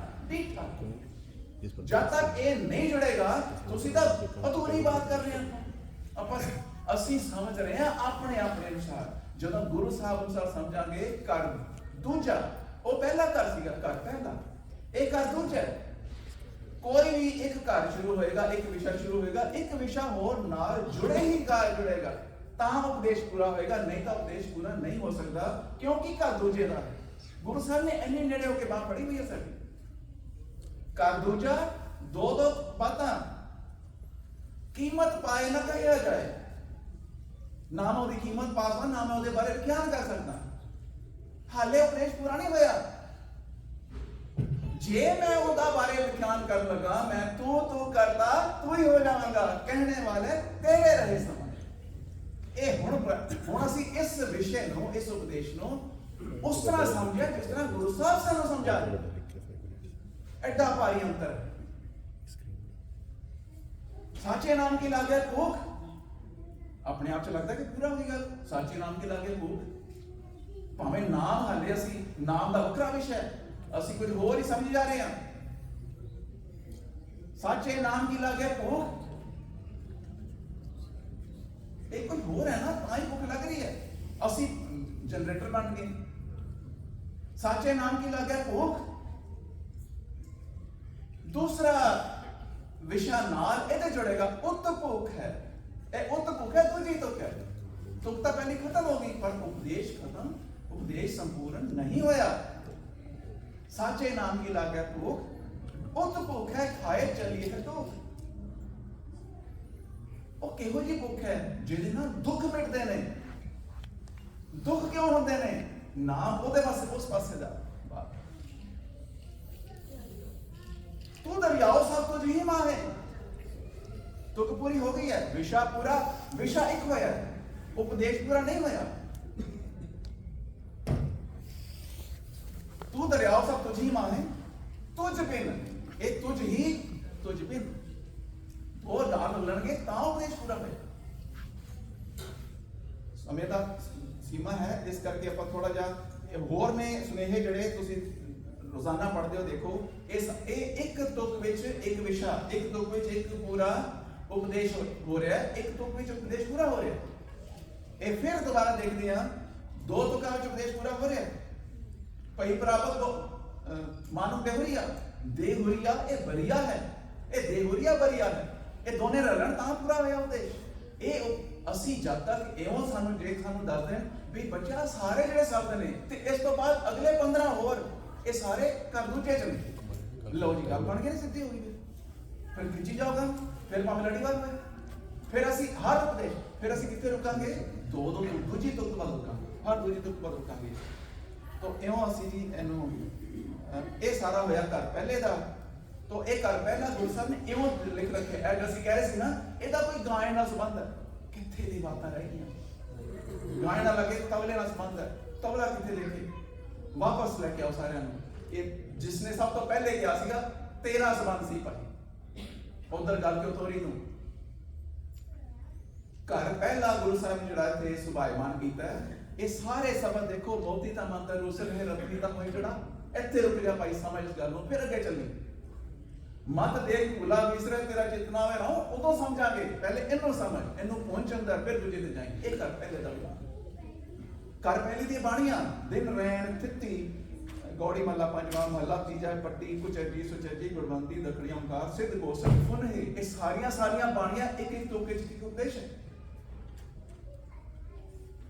ਡੀਠਾ। ਜਦ ਤੱਕ ਇਹ ਨਹੀਂ ਜੁੜੇਗਾ ਤੁਸੀਂ ਤਾਂ ਅਧੂਰੀ ਬਾਤ ਕਰ ਰਹੇ ਹੋ। ਆਪਾਂ ਅਸੀਂ ਸਮਝ ਰਹੇ ਹਾਂ ਆਪਣੇ ਆਪਣੇ ਅਨੁਸਾਰ। ਜਦੋਂ ਗੁਰੂ ਸਾਹਿਬ ਅਨੁਸਾਰ ਸਮਝਾਂਗੇ ਘਰ ਦੂਜਾ, ਉਹ ਪਹਿਲਾ ਘਰ ਸੀਗਾ, ਘਰ ਪਹਿਲਾ, ਇਹ ਘਰ ਦੂਜਾ। ਕੋਈ ਵੀ ਇੱਕ ਘਰ ਸ਼ੁਰੂ ਹੋਏਗਾ, ਇੱਕ ਵਿਸ਼ਾ ਸ਼ੁਰੂ ਹੋਏਗਾ, ਇੱਕ ਵਿਸ਼ਾ ਹੋਰ ਨਾਲ ਜੁੜੇ ਹੀ ਘਰ ਜੁੜੇਗਾ ਤਾਂ ਉਪਦੇਸ਼ ਪੂਰਾ ਹੋਏਗਾ, ਨਹੀਂ ਤਾਂ ਉਪਦੇਸ਼ ਪੂਰਾ ਨਹੀਂ ਹੋ ਸਕਦਾ, ਕਿਉਂਕਿ ਘਰ ਦੂਜੇ ਦਾ ਹੈ। ਗੁਰੂ ਸਾਹਿਬ ਨੇ ਇੰਨੇ ਨੇੜੇ ਹੋ ਕੇ ਬਾਤ ਪੜੀ ਹੋਈ ਹੈ ਸਾਡੀ। ਘਰ ਦੂਜਾ, ਦੋ ਦੋ ਬਾਤਾਂ, ਕੀਮਤ ਪਾਏ ਨਾ ਕਹਿਆ ਜਾਏ, ਨਾ ਮੈਂ ਉਹਦੀ ਕੀਮਤ ਪਾ ਸਕਦਾ, ਨਾ ਮੈਂ ਉਹਦੇ ਬਾਰੇ ਵਿਖਿਆਨ ਕਰ ਸਕਦਾ। ਹਾਲੇ ਉਪਦੇਸ਼ ਪੂਰਾ ਨਹੀਂ ਹੋਇਆ। ਜੇ ਮੈਂ ਉਹਦਾ ਬਾਰੇ ਵਿਖਿਆਨ ਕਰਨ ਲੱਗਾ, ਮੈਂ ਤੂੰ ਕਰਦਾ ਤੂੰ ਹੀ ਹੋ ਜਾਵਾਂਗਾ, ਕਹਿਣੇ ਵਾਲੇ ਤੇਰੇ ਰਹੇ ਸਮਾਂ। ਇਹ ਹੁਣ ਅਸੀਂ ਇਸ ਵਿਸ਼ੇ ਨੂੰ, ਇਸ ਉਪਦੇਸ਼ ਨੂੰ ਉਸ ਤਰ੍ਹਾਂ ਸਮਝਿਆ ਜਿਸ ਤਰ੍ਹਾਂ ਗੁਰੂ ਸਾਹਿਬ ਸਾਨੂੰ ਸਮਝਾ ਰਹੇ। ਐਡਾ ਭਾਰੀ ਅੰਤਰ ਹੈ। ਸਾਚੇ ਨਾਮ ਕੀ ਲਾਗੇ ਭੂਖ, ਆਪਣੇ ਆਪ ਚ ਲੱਗਦਾ ਕਿ ਪੂਰਾ ਹੋਈ ਗੱਲ। ਸਾਚੇ ਨਾਮ ਕੀ ਲਾਗੇ ਭੂਖ, ਭਾਵੇਂ ਨਾਮ ਹਾਲੇ ਅਸੀਂ ਨਾਮ ਦਾ ਵੱਖਰਾ ਵਿਸ਼ਾ ਹੈ, ਅਸੀਂ ਕੁਝ ਹੋਰ ਹੀ ਸਮਝ ਜਾ ਰਹੇ ਹਾਂ। ਸਾਚੇ ਨਾਮ ਕੀ ਲਾਗੇ ਭੂਖ, ਇਹ ਕੁਝ ਹੋਰ ਹੈ ਨਾ, ਤਾਂ ਹੀ ਭੁੱਖ ਲੱਗ ਰਹੀ ਹੈ। ਅਸੀਂ ਜਨਰੇਟਰ ਬਣ ਗਏ। ਸਾਚੇ ਨਾਮ ਕੀ ਲਾਗੇ ਭੂਖ, ਦੂਸਰਾ ਵਿਸ਼ਾ ਨਾਲ ਇਹਦੇ ਜੁੜੇਗਾ, ਉਤ ਭੁੱਖ ਹੈ। ਇਹ ਉਤ ਭੁੱਖ ਹੈ, ਦੂਜੀ ਤੁਕ ਹੈ। ਤੁਕ ਤਾਂ ਪਹਿਲੀ ਖਤਮ ਹੋ ਗਈ, ਪਰ ਉਪਦੇਸ਼ ਖਤਮ, ਉਪਦੇਸ਼ ਸੰਪੂਰਨ ਨਹੀਂ ਹੋਇਆ। ਸਾਚੇ ਨਾਮ ਕੀ ਲਾਗੇ ਭੁੱਖ, ਉਤ ਭੁੱਖ ਹੈ, ਖਾਏ ਚਲੀਏ ਹੈ ਦੁੱਖ। ਉਹ ਕਿਹੋ ਜਿਹੀ ਭੁੱਖ ਹੈ ਜਿਹਦੇ ਨਾਲ ਦੁੱਖ ਮਿਟਦੇ ਨੇ। ਦੁੱਖ ਕਿਉਂ ਹੁੰਦੇ ਨੇ? ਨਾਮ ਉਹਦੇ ਪਾਸੇ, ਉਸ ਪਾਸੇ ਦਾ। ਤੂੰ ਦਰਿਆਓ ਸਭ ਕੁਝ ਹੀ ਮਾਂ ਹੈ। ਤੁਕ ਪੂਰੀ ਹੋ ਗਈ ਹੈ, ਵਿਸ਼ਾ ਪੂਰਾ, ਵਿਸ਼ਾ ਇੱਕ ਹੋਇਆ, ਉਪਦੇਸ਼ ਪੂਰਾ ਨਹੀਂ ਹੋਇਆ। ਤੂੰ ਦਰਿਆਓ ਸਭ ਕੁਝ ਹੀ ਮਾਂ ਹੈ, ਤੁਝ ਬਿਨ, ਇਹ ਤੁਝ ਹੀ, ਤੁਝ ਬਿਨ ਉਹ ਨਾਲ ਮਿਲਣਗੇ ਤਾਂ ਉਪਦੇਸ਼ ਪੂਰਾ ਹੋਏ। ਸਮੇਂ ਦਾ ਸੀਮਾ ਹੈ, ਇਸ ਕਰਕੇ ਆਪਾਂ ਥੋੜਾ ਜਿਹਾ ਹੋਰ ਨੇ ਸੁਨੇਹੇ ਜਿਹੜੇ ਤੁਸੀਂ ਰੋਜ਼ਾਨਾ ਪੜ੍ਹਦੇ ਹੋ, ਦੇਖੋ ਇਹ ਇੱਕ ਤੁਕ ਵਿੱਚ ਇੱਕ ਵਿਸ਼ਾ, ਇੱਕ ਤੁਕ ਵਿੱਚ ਇੱਕ ਪੂਰਾ ਉਪਦੇਸ਼ ਹੋ ਰਿਹਾ ਹੈ, ਇੱਕ ਤੁਕ ਵਿੱਚ ਉਪਦੇਸ਼ ਪੂਰਾ ਹੋ ਰਿਹਾ ਹੈ। ਇਹ ਫਿਰ ਦੁਬਾਰਾ ਦੇਖਦੇ ਹਾਂ, ਦੋ ਤੁਕਾਂ ਵਿੱਚ ਉਪਦੇਸ਼ ਪੂਰਾ ਹੋ ਰਿਹਾ ਹੈ। ਭਈ ਪ੍ਰਾਪਤ ਮਾਨੁ ਦੇਹੁਰੀਆ, ਦੇਹੁਰੀਆ ਇਹ ਬਰੀਆ ਹੈ, ਇਹ ਦੇਹੁਰੀਆ ਬਰੀਆ ਹੈ, ਇਹ ਦੋਨੇ ਰਲਣ ਤਾਂ ਪੂਰਾ ਹੋਇਆ ਉਪਦੇਸ਼। ਇਹ ਅਸੀਂ ਜਦ ਤੱਕ ਇਉਂ ਸਾਨੂੰ ਜੇ ਸਾਨੂੰ ਦੱਸ ਦੇਣ ਵੀ ਬੱਚਾ ਸਾਰੇ ਜਿਹੜੇ ਸ਼ਬਦ ਨੇ ਤੇ ਇਸ ਤੋਂ ਬਾਅਦ ਅਗਲੇ 15 ਹੋਰ ਇਹ ਸਾਰੇ ਕਰ ਦੂਜੇ ਚ ਨੇ, ਲਓ ਜੀ ਗੱਲ ਬਣ ਗਈ, ਸਿੱਧੀ ਹੋ ਗਈ। ਫਿਰ ਖਿੱਚੀ ਜਾਓਗਾ, ਫਿਰ ਭਾਵੇਂ ਲੜੀਵਾਰ ਹੋਏ। ਫਿਰ ਅਸੀਂ ਹਰ ਉਪਦੇਸ਼, ਫਿਰ ਅਸੀਂ ਕਿੱਥੇ ਰੁਕਾਂਗੇ? ਦੋ ਦੂਜੀ ਤੁਕ ਵੱਲ ਰੁਕਾਂਗੇ, ਹਰ ਦੂਜੀ ਤੁਕ ਵੱਲ ਰੁਕਾਂਗੇ। ਤਾਂ ਇਉਂ ਅਸੀਂ ਜੀ ਇਹਨੂੰ, ਇਹ ਸਾਰਾ ਹੋਇਆ ਘਰ ਪਹਿਲੇ ਦਾ। तो एक कर पहला गुरु साहब ने इवों लिख रखे है, जैसे कह रहे सी ना, ਇਹਦਾ ਕੋਈ ਗਾਇ ਨਾਲ ਸੰਬੰਧ ਹੈ, ਕਿੱਥੇ ਦੀ ਬਾਤਾਂ ਰਹਿ ਗਈਆਂ। ਗਾਇ ਨਾਲ ਲੱਗੇ ਤਬਲੇ ਨਾਲ ਸੰਬੰਧ ਹੈ, ਤਬਲਾ ਕਿੱਥੇ ਲਿਖੇ, ਵਾਪਸ ਲੈ ਕੇ ਆਓ ਸਾਰਿਆਂ ਨੂੰ। ਇਹ ਜਿਸਨੇ ਸਭ ਤੋਂ ਪਹਿਲੇ ਕਿਹਾ ਸੀਗਾ 13 ਸੰਬੰਧ ਸੀ ਭਾਈ, ਉਧਰ ਗੱਲ ਕਿਉਂ ਤੋਰੀ ਨੂੰ। ਘਰ ਪਹਿਲਾ ਗੁਰੂ ਸਾਹਿਬ ਨੇ ਜਿਹੜਾ ਇੱਥੇ ਸੁਭਾਇਮਾਨ ਕੀਤਾ ਹੈ, ਇਹ ਸਾਰੇ ਸ਼ਬਦ ਦੇਖੋ, ਮੋਤੀ ਦਾ ਮੰਤਰ ਰੁਸਲ ਹੈ, ਰਤਨੀ ਦਾ ਹੋਏ ਜਿਹੜਾ, ਇੱਥੇ ਰੁਕ ਜਾ ਭਾਈ, ਸਮਝ ਇਸ ਗੱਲ ਨੂੰ, ਫਿਰ ਅੱਗੇ ਚੱਲੀ। ਮਤ ਦੇਖ ਭੁਲਾ ਵਿਸਰੇ ਤੇਰਾ ਚਿਤਨਾ ਹੋਵੇ ਰਹੋ, ਉਦੋਂ ਸਮਝਾਂਗੇ, ਪਹਿਲੇ ਇਹਨੂੰ ਸਮਝ, ਇਹਨੂੰ ਪਹੁੰਚਣ ਦਾ, ਫਿਰ ਦੂਜੇ ਤੇ ਜਾਏਂਗੇ। ਇਹ ਘਰ ਪਹਿਲੇ ਦਾ ਘਰ ਪਹਿਲੀ ਦੀ ਬਾਣੀਆਂ, ਦਿਨ ਰੈਣ ਥਿੱਤੀ, ਗੌੜੀ ਮਹੱਲਾ ਪੰਜਵਾਂ, ਮਹੱਲਾ ਤੀਜਾ, ਪੱਟੀ ਕੁਚੈਜੀ ਸੁਚੈਜੀ, ਗੁਰਬੰਦੀ ਦਖੜੀ ਓਂਕਾਰ ਸਿੱਧ ਗੋਸਲ ਫੁਨ ਹੈ। ਇਹ ਸਾਰੀਆਂ ਬਾਣੀਆਂ ਇੱਕ ਇੱਕ ਤੋਕੇ ਚ ਕੀ ਉਪਦੇਸ਼ ਹੈ।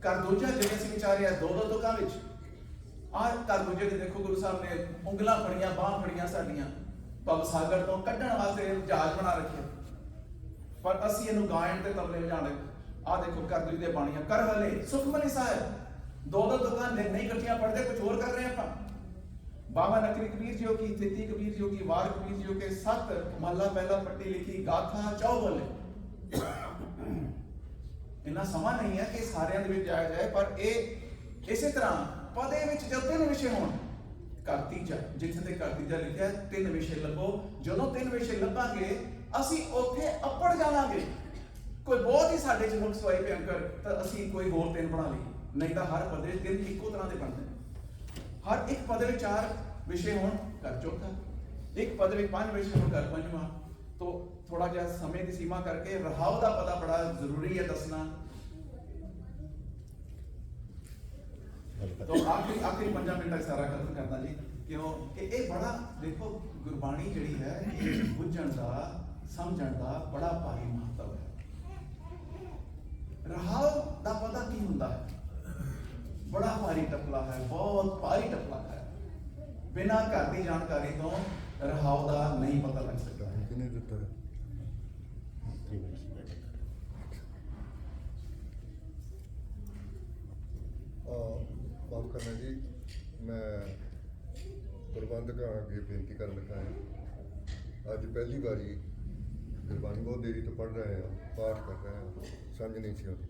ਕਰ ਦੂਜਾ ਜਿਹੜੇ ਅਸੀਂ ਵਿਚਾਰਿਆ ਦੋ ਤੁਕਾਂ ਵਿੱਚ, ਆਹ ਕਰ ਦੂਜੇ ਦੇ ਦੇਖੋ ਗੁਰੂ ਸਾਹਿਬ ਨੇ ਉਂਗਲਾਂ ਫੜੀਆਂ, ਬਾਹਾਂ ਫੜੀਆਂ ਸਾਡੀਆਂ, ਭਵ ਸਾਗਰ ਤੋਂ ਕੱਢਣ ਵਾਸਤੇ ਜਹਾਜ਼ ਬਣਾ ਰੱਖਿਆ, ਪਰ ਅਸੀਂ ਇਹਨੂੰ ਗਾਇਨ ਤੇ ਤਬਲੇ ਵਜਾਣ। ਆਹ ਦੇਖੋ ਕਰ ਦੂਜੇ ਦੀਆਂ ਬਾਣੀਆਂ, ਕਰ ਹਲੇ ਸੁਖਮਨੀ ਸਾਹਿਬ, ਦੋ ਤੁਕਾਂ ਨਹੀਂ ਇਕੱਠੀਆਂ ਪੜ੍ਹਦੇ, ਕੁਝ ਹੋਰ ਕਰ ਰਹੇ ਆਪਾਂ। ਬਾਬਾ ਨਕਰੀ ਕਬੀਰ ਜੀ ਕੀ, ਥਿੱਤੀ ਕਬੀਰ ਜੀ ਕੀ, ਵਾਰ ਕਬੀਰ ਜੀ ਕੇ, ਸੱਤ ਮਹੱਲਾ ਪਹਿਲਾ ਪੱਟੀ ਲਿਖੀ, ਗਾਥਾ ਚੌਬਲੇ। ਇੰਨਾ ਸਮਾਂ ਨਹੀਂ ਹੈ ਕਿ ਸਾਰਿਆਂ ਦੇ ਵਿੱਚ ਜਾਇਆ ਜਾਏ, ਪਰ ਇਹ ਇਸੇ ਤਰ੍ਹਾਂ ਪਦੇ ਵਿੱਚ ਜਦ ਤਿੰਨ ਵਿਸ਼ੇ ਹੋਣ, ਘਰ ਤੀਜਾ, ਜਿੱਥੇ ਤੇ ਘਰ ਤੀਜਾ ਲਿਖਿਆ ਤਿੰਨ ਵਿਸ਼ੇ ਲੱਭੋ। ਜਦੋਂ ਤਿੰਨ ਵਿਸ਼ੇ ਲੱਭਾਂਗੇ ਅਸੀਂ ਉੱਥੇ ਅੱਪੜ ਜਾਵਾਂਗੇ। ਕੋਈ ਬਹੁਤ ਹੀ ਸਾਡੇ ਚ ਮੁਕਸ ਹੋਏ ਭਿਅੰਕਰ, ਤਾਂ ਅਸੀਂ ਕੋਈ ਹੋਰ ਤਿੰਨ ਬਣਾ ਲਈ, ਨਹੀਂ ਤਾਂ ਹਰ ਪਦੇ ਤਿੰਨ ਇੱਕੋ ਤਰ੍ਹਾਂ ਦੇ ਬਣਦੇ ਨੇ। ਹਰ ਇੱਕ ਪਦ ਵਿੱਚ 4 ਵਿਸ਼ੇ ਹੋਣ, ਘਰ ਚੌਥਾ, ਇੱਕ ਪਦ ਵਿੱਚ 5 ਵਿਸ਼ੇ ਹੋਣ, ਘਰ ਪੰਜਵਾਂ। तो थोड़ा जिहा समय की सीमा करके रहाव का पता बड़ा जरूरी है दसना। तो आखिरी 5 मिनट तक सारा खत्म करना जी क्यों कि ये बड़ा देखो गुरबाणी जिहड़ी है ये बुझण दा समझण दा बड़ा भारी महत्व है। रहाव दा पता की हुंदा है, बड़ा भारी टपला है, बहुत भारी टपला है। बिना घर की जानकारी तो रहाव दा नहीं पता लग सकता है। किने दिता है माफ करना जी, मैं प्रबंधक अगे बेनती कर लगा है। अज पहली बारी गुरबाणी बहुत देरी तो पढ़ रहे हैं, पाठ कर रहे हैं, समझ नहीं सी आती।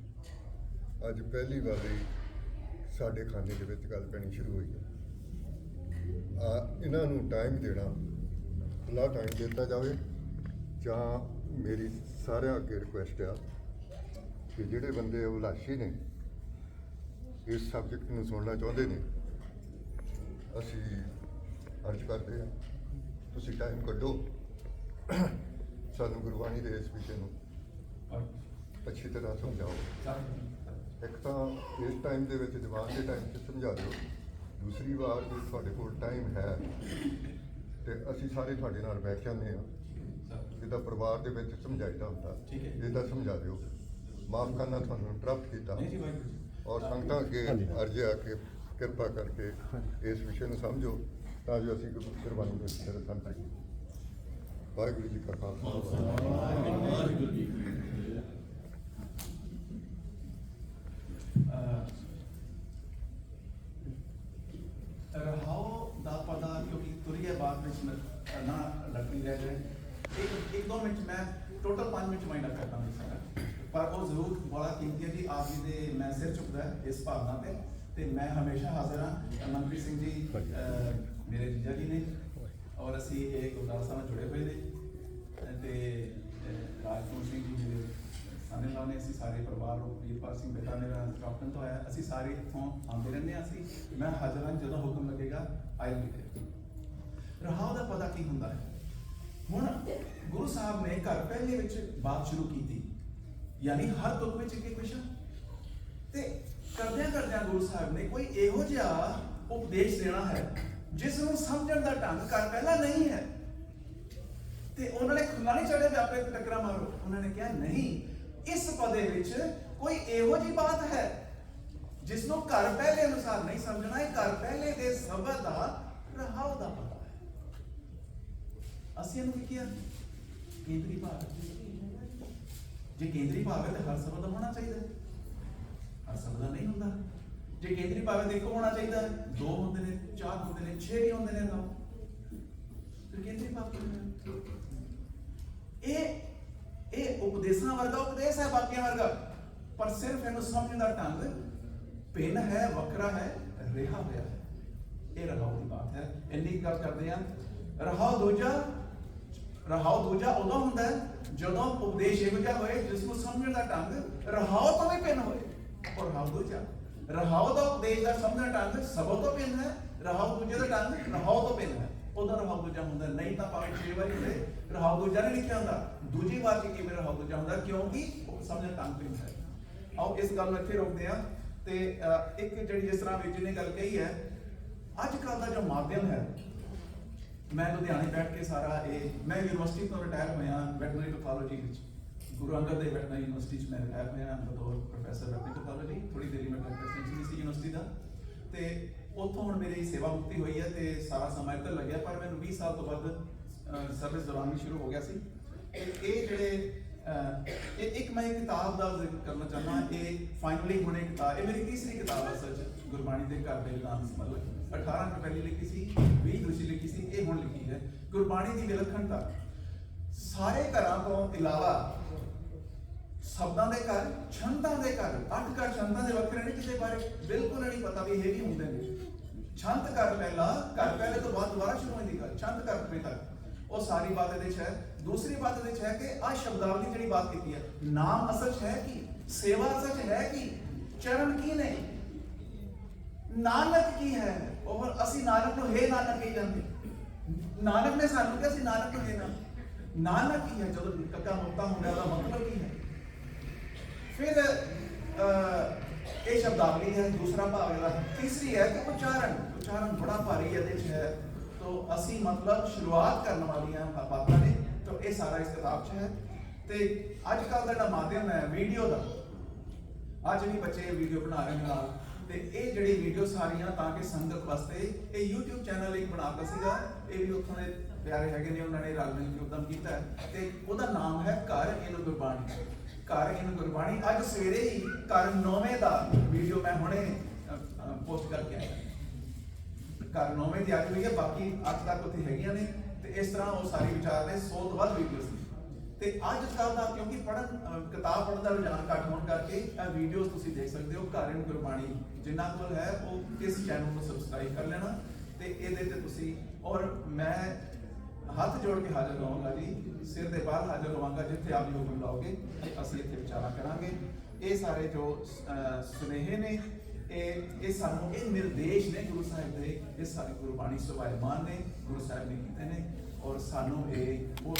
अज पहली बारी साडे खाने के विच गल पैनी शुरू हुई है। इन्हां नूं टाइम देना, खुला टाइम दिता जाए। ਜਾਂ मेरी सारे अगे रिक्वेस्ट आ कि ਜਿਹੜੇ ਬੰਦੇ ਉਲਾਸੀ ਨੇ इस सब्जैक्ट ਨੂੰ ਸੁਣਨਾ ਚਾਹੁੰਦੇ ਨੇ, ਅਸੀਂ अर्ज ਕਰਦੇ ਹਾਂ ਤੁਸੀਂ ਟਾਈਮ ਕੱਢੋ, ਸਾਨੂੰ ਗੁਰਬਾਣੀ ਦੇ ਇਸ ਵਿਸ਼ੇ ਨੂੰ ਅੱਛੀ ਤਰ੍ਹਾਂ ਸਮਝਾਓ। ਇੱਕ ਤਾਂ ਇਸ ਟਾਈਮ ਦੇ ਵਿੱਚ ਦੀਵਾਨ ਦੇ ਟਾਈਮ 'ਚ ਸਮਝਾ ਦਿਓ, ਦੂਸਰੀ ਵਾਰ ਜੇ ਤੁਹਾਡੇ ਕੋਲ ਟਾਈਮ ਹੈ ਤੇ ਅਸੀਂ ਸਾਰੇ ਤੁਹਾਡੇ ਨਾਲ ਬੈਠ ਜਾਂਦੇ ਹਾਂ। ਜਿੱਦਾਂ ਪਰਿਵਾਰ ਦੇ ਵਿੱਚ ਸਮਝਾਈਦਾ ਹੁੰਦਾ ਇੱਦਾਂ ਸਮਝਾ ਦਿਓ। ਮਾਫ ਕਰਨਾ ਤੁਹਾਨੂੰ ਇੰਟਰਪਟ ਕੀਤਾ ਔਰ ਸੰਗਤਾਂ ਅੱਗੇ ਅਰਜ਼ ਆ ਕਿ ਕਿਰਪਾ ਕਰਕੇ ਇਸ ਵਿਸ਼ੇ ਨੂੰ ਸਮਝੋ ਤਾਂ ਜੋ ਅਸੀਂ ਗੁਰਬਾਣੀ ਦੇ ਵਿੱਚ ਸਮਝ ਸਕੀਏ। ਵਾਹਿਗੁਰੂ ਜੀ ਕਾ ਖਾਲਸਾ ਵਾਹਿਗੁਰੂ ਜੀ ਕੀ ਫਤਿਹ। रहाओ दा पता क्योंकि तुरिया बात में ना लकड़ी रह जाए एक 2 मिनट मैं टोटल 5 मिनट माइंड अप करता हूँ सारा पर वो जरूर बड़ा कीमती है जी। आप जी दे मैं सिर चुकदा है इस भावना पे ते मैं हमेशा हाजिर हाँ। मनप्रीत सिंह जी मेरे जीजा जी ने और असी एक गुरदास साहब जुड़े हुए ने ते राजपूत सिंह जी मेरे साने लाल ने असी सारे परिवार वीरपाल सिंह बेटा मेरा कैप्टन तो आया असी सारे इतों आते रहने असी मैं हाजिर हाँ जो हुक्म लगेगा आई भी। रहाव का पता की होंगे हुण गुरु साहब ने घर पहले विच बात शुरू की थी यानी हर तुक में एक विषय ते करदियां गुरु साहब ने कोई इहो जिहा उपदेश देना है जिसनूं समझण दा ढंग घर पहला नहीं है ते उन्होंने खुला नहीं चढ़े व्यापे टकरा मारो। उन्होंने कहा नहीं इस पदे विच कोई इहो जी बात है जिसनों घर पहले अनुसार नहीं समझना है। घर पहले दे शब्द दा रहाव दा पता है। असीं इहनूं की किया केंद्री भाव जे केंद्री भाव है तो हर शब्द होना चाहिए, हर शब्द नहीं होता। जे केंद्री भाव देखो होना चाहिए 2 होंदे ने 4 होंदे ने 6 भी होंदे ने तो केंद्री भाव ये उपदेशा वर्गा उपदेश है बाकियां वर्गा पर सिर्फ इन्हें समझने का ढंग भिन्न है वखरा है रिहा होया है। ये रहाव की बात है। इन्नी गल करते हैं। रहाव दूजा उदों हुंदा है जदों उपदेश इहो जिहा होए जिसनूं समझण दा ढंग रहाव तो भी भिन्न होए और रहाव दूजा रहाव दा उपदेश दा समझण ढंग सबों तो भिन्न है, रहाव दूजे दा ढंग रहाव तो भिन्न है। उदों रहाव दूजा हुंदा नहीं तो भावें 6 बारी होए रहाव दूजा नहीं लिखिया हुंदा दूजी बार च किवें रहाव दूजा हुंदा क्योंकि समझण ढंग भिन्न है। आओ इस गल नूं इत्थे रोकदे हां ते एक जिहड़ी जिस तरह वीर जी ने गल कही है अजकल का जो माध्यम है मैं लुधियाने बैठ के सारा ये मैं यूनिवर्सिटी तो रिटायर होया veterinary pathology Guru Angad Dev veterinary university में रिटायर होया बतौर प्रोफैसर वैटनरी पैथोलॉजी। थोड़ी देरी में प्रेसिडेंट सी यूनिवर्सिटी का तो उत्थों हुण मेरी सेवा मुक्ति हुई है तो सारा समा इधर लग्या पर मैं 20 साल तो बाद सर्विस दौरान भी शुरू हो गया सी। ये जिहड़े एक मैं किताब का जिक्र करना चाहना ये फाइनली हुणे किताब ये मेरी तीसरी किताब है सच गुरबाणी के घर के नाम मतलब 18 में पहली लिखी सी 20 दूसरी लिखी सी ये हुण लिखी है। गुरबाणी की विलक्षणता सारे घरां तो इलावा शब्दां दे घर छंदां दे घर 8 घर छंदां दे वखरे नहीं किसी बारे बिल्कुल नहीं पता भी ये भी होंदे ने। छंद घर पहले तो बाद दोबारा शुरू होंदी घर छंद घर तक वो सारी बात है। दूसरी बात है कि आ शब्दावली जी बात की है नाम असल है कि सेवा सच है कि चरण की ने नानक की है और असी नानक को हे नानक कही जाते नानक ने सानू क्या असी नानक को हे नानक की है जो कक्का मुक्ता होने वाला मतलब की है। फिर ਇਹ ਸ਼ਬਦਾਵਲੀ ਹੈ। ਦੂਸਰਾ ਭਾਵ ਇਹਦਾ ਤੀਸਰੀ ਹੈ ਕਿ ਉਚਾਰਨ ਬੜਾ ਭਾਰੀ ਇਹਦੇ 'ਚ ਹੈ। तो ਅਸੀਂ ਮਤਲਬ ਸ਼ੁਰੂਆਤ ਕਰਨ ਵਾਲੀਆਂ ਬਾਤਾਂ ਨੇ। तो ਇਹ ਸਾਰਾ ਇਸ ਕਿਤਾਬ 'ਚ ਹੈ। ਤੇ ਅੱਜ ਕੱਲ੍ਹ ਦਾ ਜਿਹੜਾ ਮਾਧਿਅਮ ਹੈ ਵੀਡੀਓ ਦਾ, ਅੱਜ ਵੀ ਬੱਚੇ ਵੀਡੀਓ ਬਣਾ ਰਹੇ ਨੇ ਨਾਲ, ਤੇ ਇਹ ਜਿਹੜੀ ਵੀਡੀਓ ਸਾਰੀਆਂ ਤਾਂ ਕਿ ਸੰਗਤ ਵਾਸਤੇ ਇਹ YouTube ਚੈਨਲ ਇੱਕ ਬਣਾਤਾ ਸੀਗਾ। ਇਹ ਵੀ ਉੱਥੋਂ ਦੇ ਪਿਆਰੇ ਹੈਗੇ ਨੇ, ਉਹਨਾਂ ਨੇ ਰਲ ਮਿਲ ਕੇ ਉਦਮ ਕੀਤਾ ਹੈ ਤੇ ਉਹਦਾ ਨਾਮ ਹੈ ਘਰ ਇਹਨੂੰ ਗੁਰਬਾਣੀ। ਘਰ ਇਹਨੂੰ ਗੁਰਬਾਣੀ। ਅੱਜ ਸਵੇਰੇ ਹੀ ਘਰ 9ਵੇਂ ਦਾ ਵੀਡੀਓ ਮੈਂ ਹੁਣੇ ਪੋਸਟ ਕਰਕੇ ਆਇਆ। ਘਰ 9ਵੇਂ ਦੀ ਅੱਜ ਹੋਈ ਹੈ, ਬਾਕੀ 8 ਤੱਕ ਉੱਥੇ ਹੈਗੀਆਂ ਨੇ। ਤੇ ਇਸ ਤਰ੍ਹਾਂ ਉਹ ਸਾਰੀ ਵਿਚਾਰ ਨੇ 100 ਤੋਂ ਵੱਧ ਵੀਡੀਓਜ਼ ਨੇ। ਤੇ ਅੱਜ ਕੱਲ੍ਹ ਦਾ ਕਿਉਂਕਿ ਕਿਤਾਬ ਪੜ੍ਹਨ ਦਾ ਰੁਝਾਨ ਘੱਟ ਹੋਣ ਕਰਕੇ ਇਹ ਵੀਡੀਓਜ਼ ਤੁਸੀਂ ਦੇਖ ਸਕਦੇ ਹੋ। ਘਰ ਇਹਨੂੰ ਗੁਰਬਾਣੀ ਜਿੰਨਾ ਕੋਲ ਹੈ ਉਹ ਇਸ ਚੈਨਲ ਨੂੰ ਸਬਸਕ੍ਰਾਈਬ ਕਰ ਲੈਣਾ ਤੇ ਇਹਦੇ ਤੇ ਤੁਸੀਂ। ਔਰ ਮੈਂ ਹੱਥ ਜੋੜ ਕੇ ਹਾਜ਼ਰ ਰਹਾਂਗਾ ਜੀ, ਸਿਰ ਦੇ ਬਾਹਰ ਹਾਜ਼ਰ ਰਹਾਂਗਾ ਜਿੱਥੇ ਆਪ ਹੁਕਮ ਲਾਓਗੇ ਅਸੀਂ ਇੱਥੇ ਵਿਚਾਰਾਂ ਕਰਾਂਗੇ। ਇਹ ਸਾਰੇ ਜੋ ਸੁਨੇਹੇ ਨੇ ਇਹ ਸਾਨੂੰ ਇਹ ਨਿਰਦੇਸ਼ ਨੇ ਗੁਰੂ ਸਾਹਿਬ ਦੇ। ਇਹ ਸਾਰੀ ਗੁਰਬਾਣੀ ਸੁਭਾਇਮਾਨ ਨੇ, ਗੁਰੂ ਸਾਹਿਬ ਨੇ ਕੀਤੇ ਨੇ। ਔਰ ਸਾਨੂੰ ਇਹ ਉਹ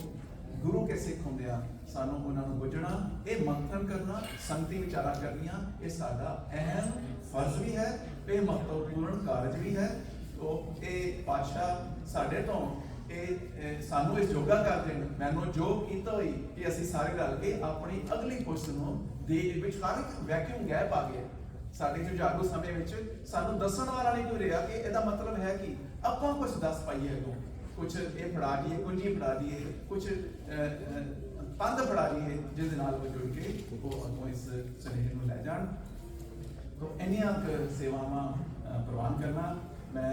ਗੁਰੂ ਕੇ ਸਿੱਖ ਹੁੰਦੇ ਆ, ਸਾਨੂੰ ਉਹਨਾਂ ਨੂੰ ਬੁੱਝਣਾ, ਇਹ ਮੰਥਨ ਕਰਨਾ, ਸੰਗਤੀ ਵਿਚਾਰਾਂ ਕਰਨੀਆਂ, ਇਹ ਸਾਡਾ ਅਹਿਮ ਫਰਜ਼ ਵੀ ਹੈ, ਇਹ ਮਹੱਤਵਪੂਰਨ ਕਾਰਜ ਵੀ ਹੈ। ਉਹ ਇਹ ਪਾਤਸ਼ਾਹ ਸਾਡੇ ਤੋਂ ਇਹ ਸਾਨੂੰ ਇਸ ਯੋਗਾ ਕਰਦੇ ਨੇ, ਮੈਨੂੰ ਜੋ ਕੀਤਾ ਹੋਈ ਕਿ ਅਸੀਂ ਸਾਰੇ ਰਲ ਕੇ ਆਪਣੀ ਅਗਲੀ ਪੁਸ਼ਤ ਨੂੰ ਦੇਸ਼ ਵਿੱਚ ਹਰ ਇੱਕ ਵੈਕਿਊਮ ਗੈਪ ਆ ਗਿਆ ਸਾਡੇ ਜੁਝਾਰੂ ਸਮੇਂ ਵਿੱਚ। ਸਾਨੂੰ ਦੱਸਣ ਵਾਲਾ ਨਹੀਂ ਕੋਈ ਰਿਹਾ ਕਿ ਇਹਦਾ ਮਤਲਬ ਹੈ ਕਿ ਆਪਾਂ ਕੁਝ ਦੱਸ ਪਾਈਏ ਅੱਗੋਂ, ਕੁਝ ਇਹ ਫੜਾ ਦਈਏ, ਕੁੰਜੀ ਫੜਾ ਦਈਏ, ਕੁਝ ਪੰਧ ਫੜਾ ਦਈਏ ਜਿਹਦੇ ਨਾਲ ਉਹ ਜੁੜ ਕੇ ਉਹ ਅੱਗੋਂ ਇਸ ਸੁਨੇਹੇ ਨੂੰ ਲੈ ਜਾਣ। ਤਾਂ ਇੰਨੀਆਂ ਸੇਵਾਵਾਂ ਪ੍ਰਵਾਨ ਕਰਨਾ। ਮੈਂ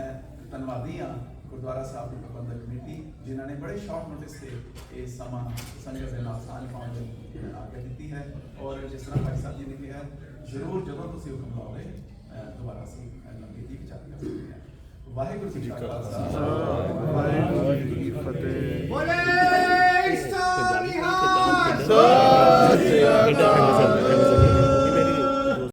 ਧੰਨਵਾਦੀ ਹਾਂ ਗੁਰਦੁਆਰਾ ਸਾਹਿਬ ਦੀ ਪ੍ਰਬੰਧਕ ਕਮੇਟੀ ਜਿਨ੍ਹਾਂ ਨੇ ਬੜੇ ਸ਼ਾਰਟ ਨੋਟਿਸ ਤੇ ਇਹ ਸਮਾਂ ਸੰਗਤ ਦੇ ਨਾਲ ਸਾਂਝ ਪਾਉਣ ਦੀ ਆਗਿਆ ਦਿੱਤੀ ਹੈ। ਔਰ ਜਿਸ ਤਰ੍ਹਾਂ ਭਾਈ ਸਾਹਿਬ ਜੀ ਨੇ ਕਿਹਾ, ਜ਼ਰੂਰ ਜਦੋਂ ਤੁਸੀਂ ਹੁਕਮ ਲਾਓਗੇ ਦੁਬਾਰਾ ਅਸੀਂ ਲੰਬੀ ਦੀ ਵਿਚਾਰ ਕਰ ਸਕਦੇ ਹਾਂ। ਵਾਹਿਗੁਰੂ ਜੀ ਕਾ ਖਾਲਸਾ, ਵਾਹਿਗੁਰੂ ਜੀ ਕੀ ਫਤਿਹ। ਬੋਲੇ ਸੋ ਨਿਹਾਲ।